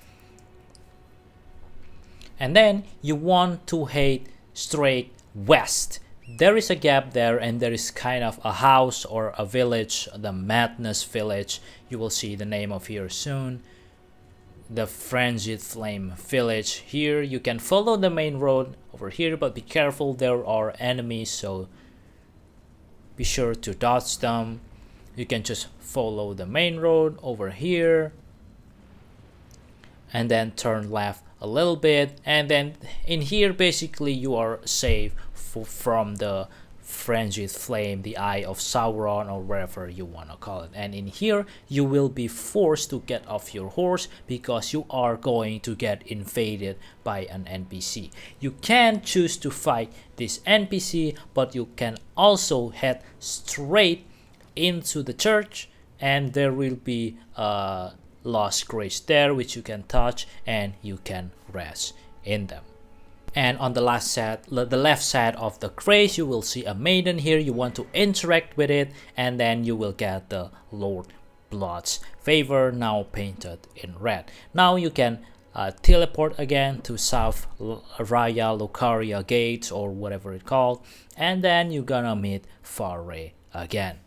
Speaker 1: and then you want to head straight west. There is a gap there, and there is kind of a house or a village, the Madness Village. You will see the name of here soon. The Frenzied Flame Village. Here you can follow the main road over here, but be careful, there are enemies, so be sure to dodge them. You can just follow the main road over here and then turn left a little bit, and then in here basically you are safe from the Frenzied Flame, the Eye of Sauron, or whatever you want to call it. And in here you will be forced to get off your horse because you are going to get invaded by an NPC. You can choose to fight this NPC, but you can also head straight into the church, and there will be lost grace there which you can touch and you can rest in them. And on the left side of the grace, you will see a maiden here. You want to interact with it, and then you will get the Lord Blood's favor, now painted in red. Now you can teleport again to South Raya Lucaria Gates or whatever it's called, and then you're gonna meet Varre again.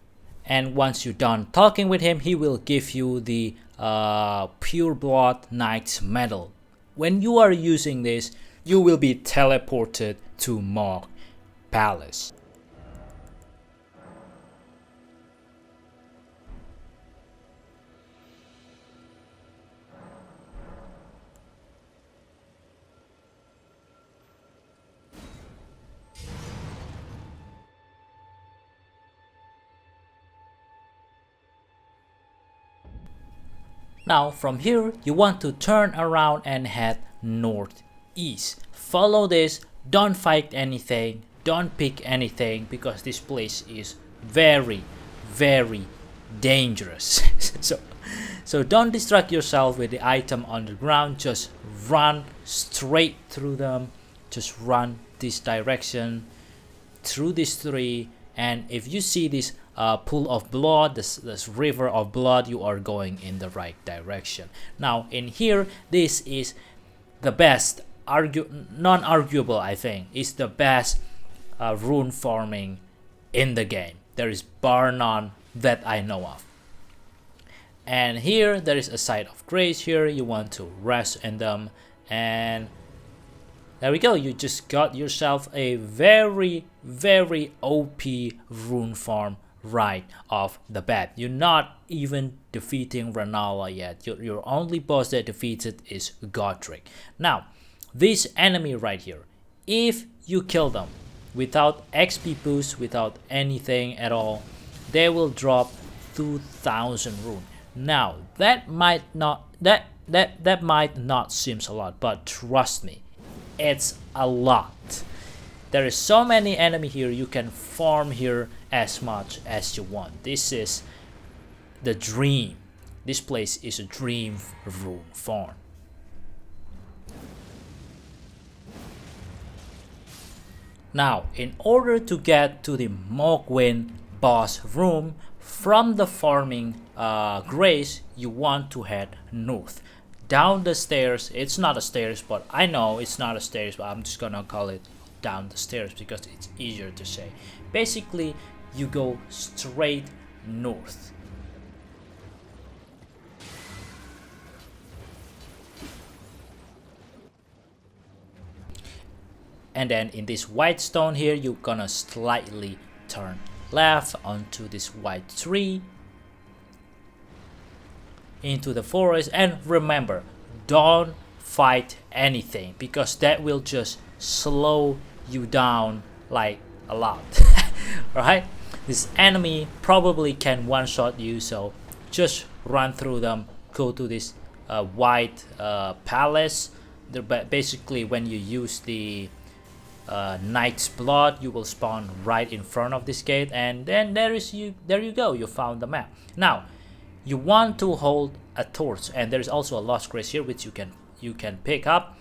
Speaker 1: And once you're done talking with him, he will give you the Pure Blood Knight's Medal. When you are using this, you will be teleported to Mohg Palace. Now from here, you want to turn around and head northeast. Follow this, don't fight anything, don't pick anything, because this place is very dangerous. so don't distract yourself with the item on the ground, just run straight through them, just run this direction through this tree, and if you see this pool of blood, this river of blood, you are going in the right direction. Now in here, this is the best, non-arguable, I think, is the best rune farming in the game. There is bar none that I know of. And here there is a site of grace. Here you want to rest in them, and there we go. You just got yourself a very OP rune farm right off the bat. You're not even defeating Rennala yet. Your only boss that defeated is Godric. Now this enemy right here, if you kill them without XP boost, without anything at all, they will drop 2,000 rune. Now that might not seem a lot, but trust me, it's a lot. There is so many enemy here, you can farm here as much as you want. This is the dream. This place is a dream rune farm. Now, in order to get to the Mohgwyn boss room from the farming grace, you want to head north. down the stairs. It's not a stairs, but I know it's not a stairs, but I'm just gonna call it down the stairs because it's easier to say. Basically, you go straight north. And then in this white stone here, you're gonna slightly turn left onto this white tree into the forest. And remember, don't fight anything because that will just slow you down like a lot. Right? This enemy probably can one-shot you, so just run through them. Go to this white palace. Basically, when you use the Knight's Blood, you will spawn right in front of this gate, and then there you go, you found the map. Now you want to hold a torch, and there's also a Lost Grace here which you can pick up.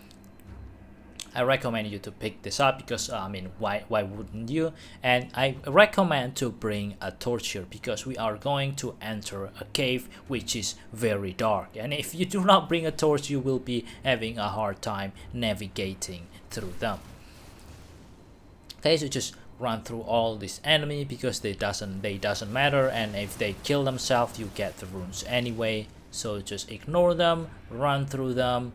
Speaker 1: I recommend you to pick this up because I mean, why wouldn't you? And I recommend to bring a torch here because we are going to enter a cave which is very dark, and if you do not bring a torch, you will be having a hard time navigating through them. Okay, so just run through all this enemy because they doesn't matter, and if they kill themselves, you get the runes anyway. So just ignore them, run through them,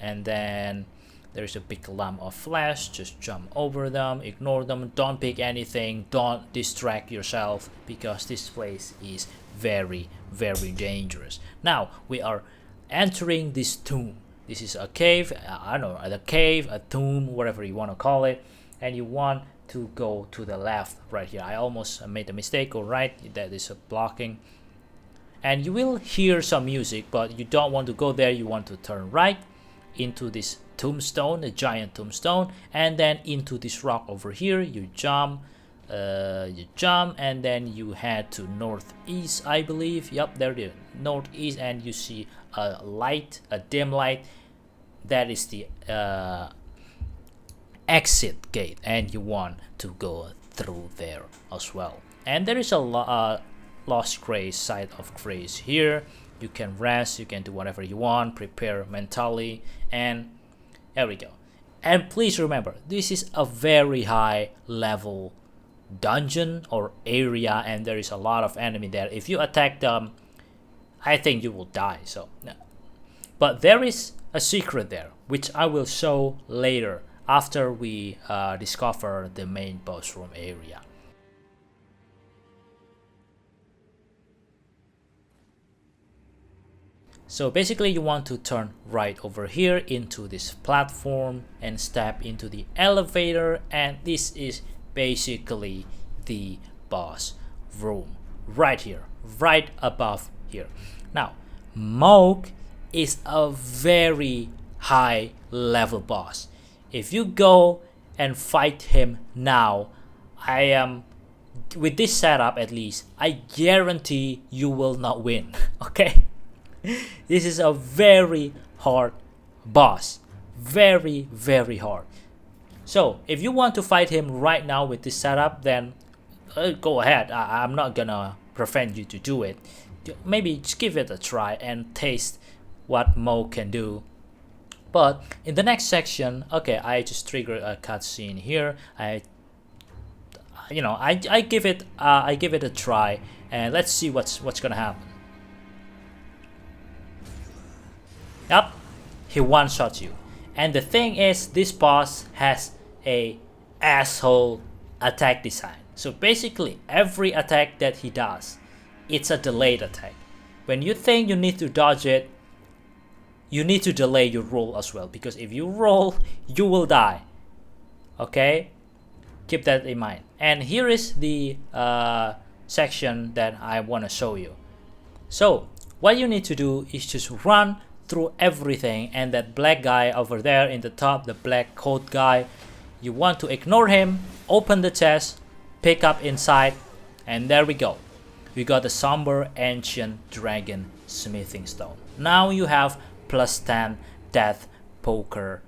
Speaker 1: and then there's a big lump of flesh. Just jump over them, ignore them, don't pick anything, don't distract yourself because this place is very, very dangerous. Now we are entering this tomb. This is a cave, I don't know, a cave, a tomb, whatever you want to call it. And you want to go to the left right here. I almost made a mistake. All right, that is a blocking. And you will hear some music, but you don't want to go there. You want to turn right into this tombstone, a giant tombstone, and then into this rock over here. You jump, and then you head to northeast, I believe. Yep, there it is, northeast, and you see a light, a dim light. That is the exit gate, and you want to go through there as well. And there is a Lost Grace, site of grace here. You can rest, you can do whatever you want, prepare mentally, and there we go. And please remember, this is a very high level dungeon or area, and there is a lot of enemy there. If you attack them, I think you will die. So, but there is a secret there, which I will show later after we discover the main boss room area. So basically you want to turn right over here into this platform and step into the elevator, and this is basically the boss room right here, right above here. Now Mohg is a very high level boss. If you go and fight him now, with this setup at least, I guarantee you will not win. Okay, this is a very hard boss, very, very hard. So if you want to fight him right now with this setup, then go ahead. I'm not gonna prevent you to do it. Maybe just give it a try and taste what Mohg can do. But in the next section, okay, I just triggered a cutscene here. I give it a try, and let's see what's gonna happen. Yep, he one-shots you. And the thing is, this boss has a asshole attack design. So basically, every attack that he does, it's a delayed attack. When you think you need to dodge it, you need to delay your roll as well, because if you roll, you will die. Okay, keep that in mind. And here is the section that I want to show you. So what you need to do is just run through everything, and that black guy over there in the top, the black coat guy, you want to ignore him, open the chest, pick up inside, and there we go. We got the Somber Ancient Dragon Smithing Stone. Now you have +10 death poker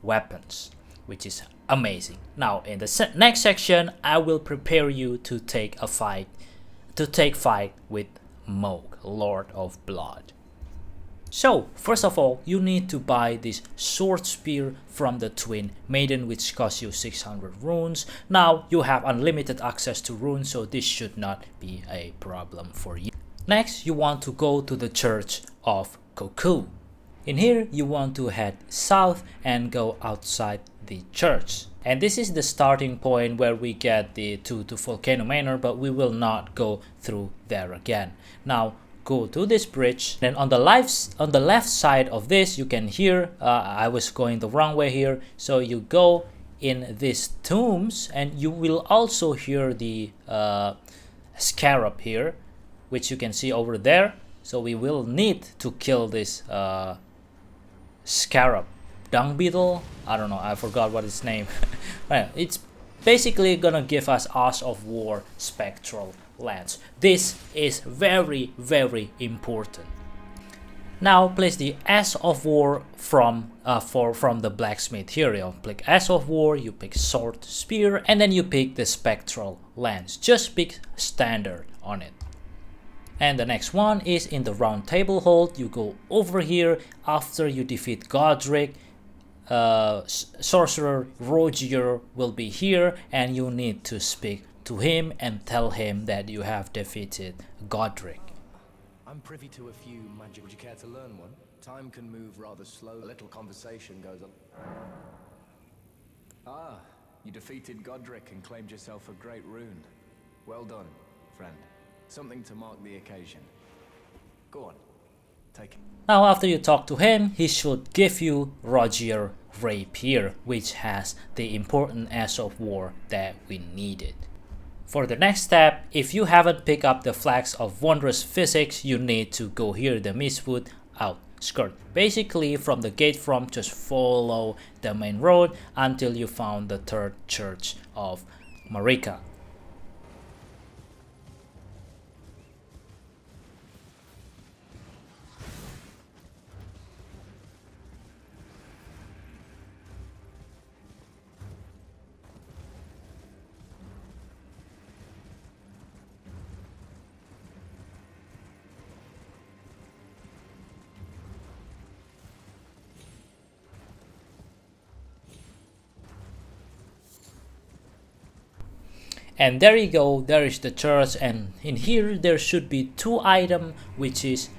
Speaker 1: weapons, which is amazing. Now in the next section, I will prepare you to take fight with Mohg, Lord of Blood. So, first of all, you need to buy this sword spear from the Twin Maiden, which costs you 600 runes. Now, you have unlimited access to runes, so this should not be a problem for you. Next, you want to go to the Church of Koku. In here, you want to head south and go outside the church. And this is the starting point where we get the to Volcano Manor, but we will not go through there again. Now, go to this bridge. Then on the left side of this, you can hear, I was going the wrong way here. So you go in these tombs and you will also hear the scarab here, which you can see over there. So we will need to kill this scarab, dung beetle. I don't know, I forgot what its name. Right, it's basically gonna give us Ash of War spectral lance. This is very, very important. Now place the Ash of War from the blacksmith here. You pick Ash of War, you pick sword, spear, and then you pick the spectral lance. Just pick standard on it. And the next one is in the round table hold. You go over here after you defeat Godric. Sorcerer Rogier will be here, and you need to speak to him and tell him that you have defeated Godric.
Speaker 4: I'm privy to a few magic. Would you care to learn one? Time can move rather slow. A little conversation goes on. Ah, you defeated Godric and claimed yourself a great rune. Well done, friend. Something to mark the occasion. Go on, take it.
Speaker 1: Now after you talk to him, he should give you Rogier Rapier, which has the important Ash of War that we needed. For the next step, if you haven't picked up the Flags of Wondrous Physics, you need to go here, the Mistwood outskirt. Basically, from the gate front, just follow the main road until you found the third church of Marika. And there you go, there is the church, and in here there should be two items, which is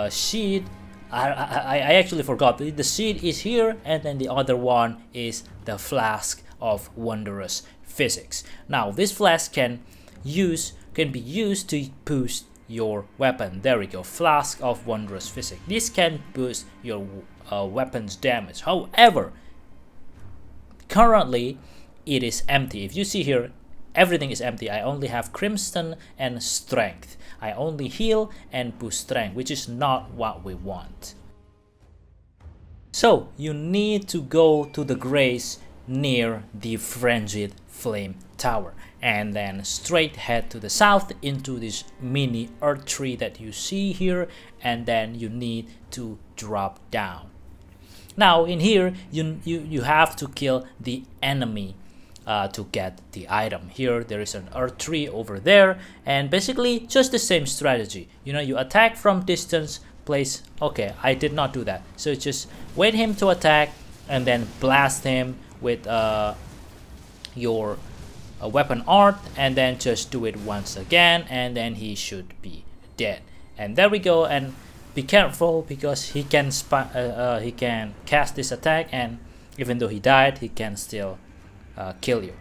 Speaker 1: seed. I actually forgot, the seed is here, and then the other one is the Flask of Wondrous Physics. Now this flask can be used to boost your weapon. There we go, Flask of Wondrous Physics. This can boost your weapon's damage. However, currently it is empty. If you see here, everything is empty. I only have Crimson and Strength. I only heal and boost Strength, which is not what we want. So you need to go to the grace near the Frenzied Flame Tower, and then straight head to the south into this mini earth tree that you see here, and then you need to drop down. Now in here you have to kill the enemy to get the item. Here there is an earth tree over there, and basically just the same strategy. You attack from distance, place. Okay, I did not do that, so just wait him to attack and then blast him with your weapon art, and then just do it once again, and then he should be dead. And there we go. And be careful because he can cast this attack, and even though he died, he can still kill you.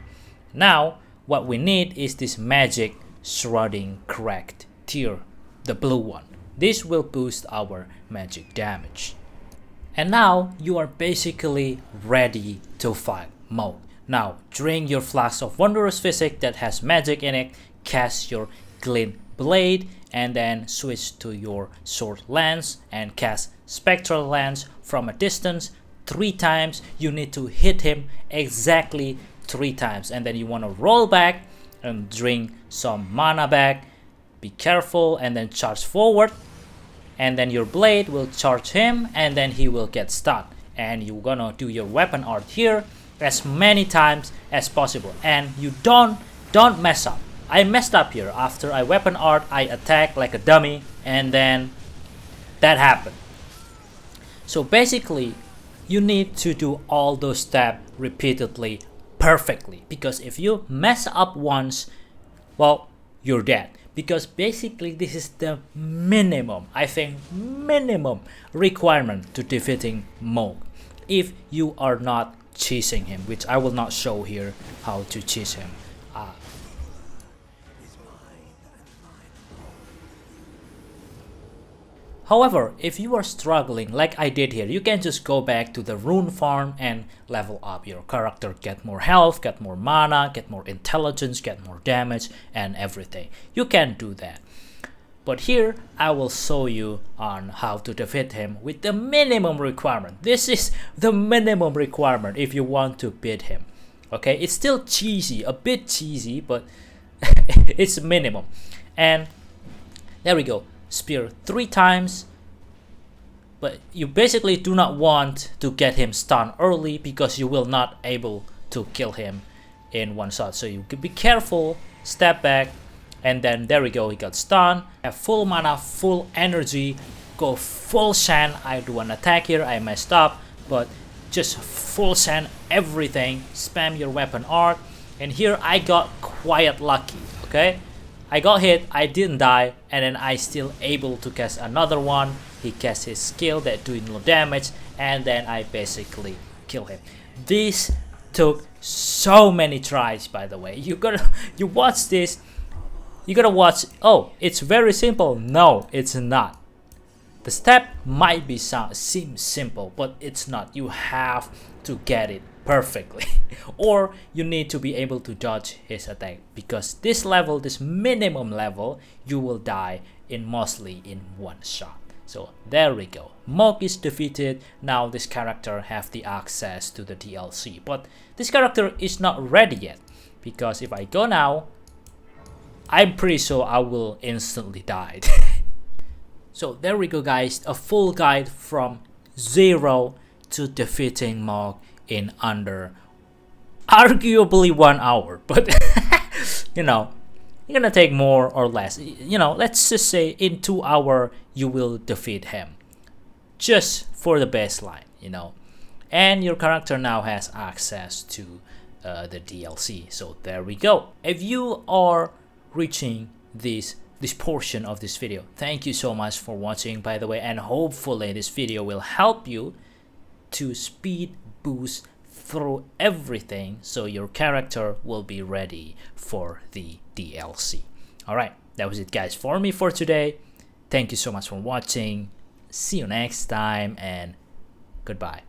Speaker 1: Now what we need is this magic shrouding cracked tier, the blue one. This will boost our magic damage. And now you are basically ready to fight Mohg. Now drink your Flask of Wondrous Physics that has magic in it, cast your Glint Blade, and then switch to your Sword Lance and cast Spectral Lance from a distance 3 times. You need to hit him exactly 3 times, and then you want to roll back and drink some mana back. Be careful, and then charge forward, and then your blade will charge him, and then he will get stunned. And you're gonna do your weapon art here as many times as possible, and you don't mess up. I messed up here. After I weapon art, I attack like a dummy, and then that happened. So basically, you need to do all those steps repeatedly perfectly, because if you mess up once, well, you're dead. Because basically this is the minimum, I think, minimum requirement to defeating Mohg if you are not cheesing him, which I will not show here how to cheese him. However, if you are struggling like I did here, you can just go back to the rune farm and level up your character, get more health, get more mana, get more intelligence, get more damage and everything. You can do that. But here I will show you on how to defeat him with the minimum requirement. This is the minimum requirement if you want to beat him. Okay, it's still cheesy, a bit cheesy, but it's minimum. And there we go. Spear 3 times, but you basically do not want to get him stunned early because you will not able to kill him in one shot. So you could be careful, step back, and then there we go, he got stunned. Have full mana, full energy, go full sand. I do an attack here, I messed up, but just full sand everything, spam your weapon arc, and here I got quite lucky, okay? I got hit, I didn't die, and then I still able to cast another one. He cast his skill that doing no damage, and then I basically kill him. This took so many tries, by the way. You watch this, you gotta watch. Oh, it's very simple. No, it's not. The step might seem simple, but it's not. You have to get it perfectly, or you need to be able to dodge his attack, because this level, this minimum level, you will die in mostly in one shot. So there we go. Mohg is defeated. Now this character have the access to the DLC, but this character is not ready yet, because if I go now, I'm pretty sure I will instantly die. So there we go, guys, a full guide from 0 to defeating Mohg in under arguably 1 hour, but you know, you're gonna take more or less. You know, let's just say in 2 hours you will defeat him, just for the baseline, you know. And your character now has access to the DLC. So there we go. If you are reaching this portion of this video, thank you so much for watching, by the way, and hopefully this video will help you to speed boost through everything so your character will be ready for the DLC. Alright, that was it, guys, for me for today. Thank you so much for watching. See you next time, and goodbye.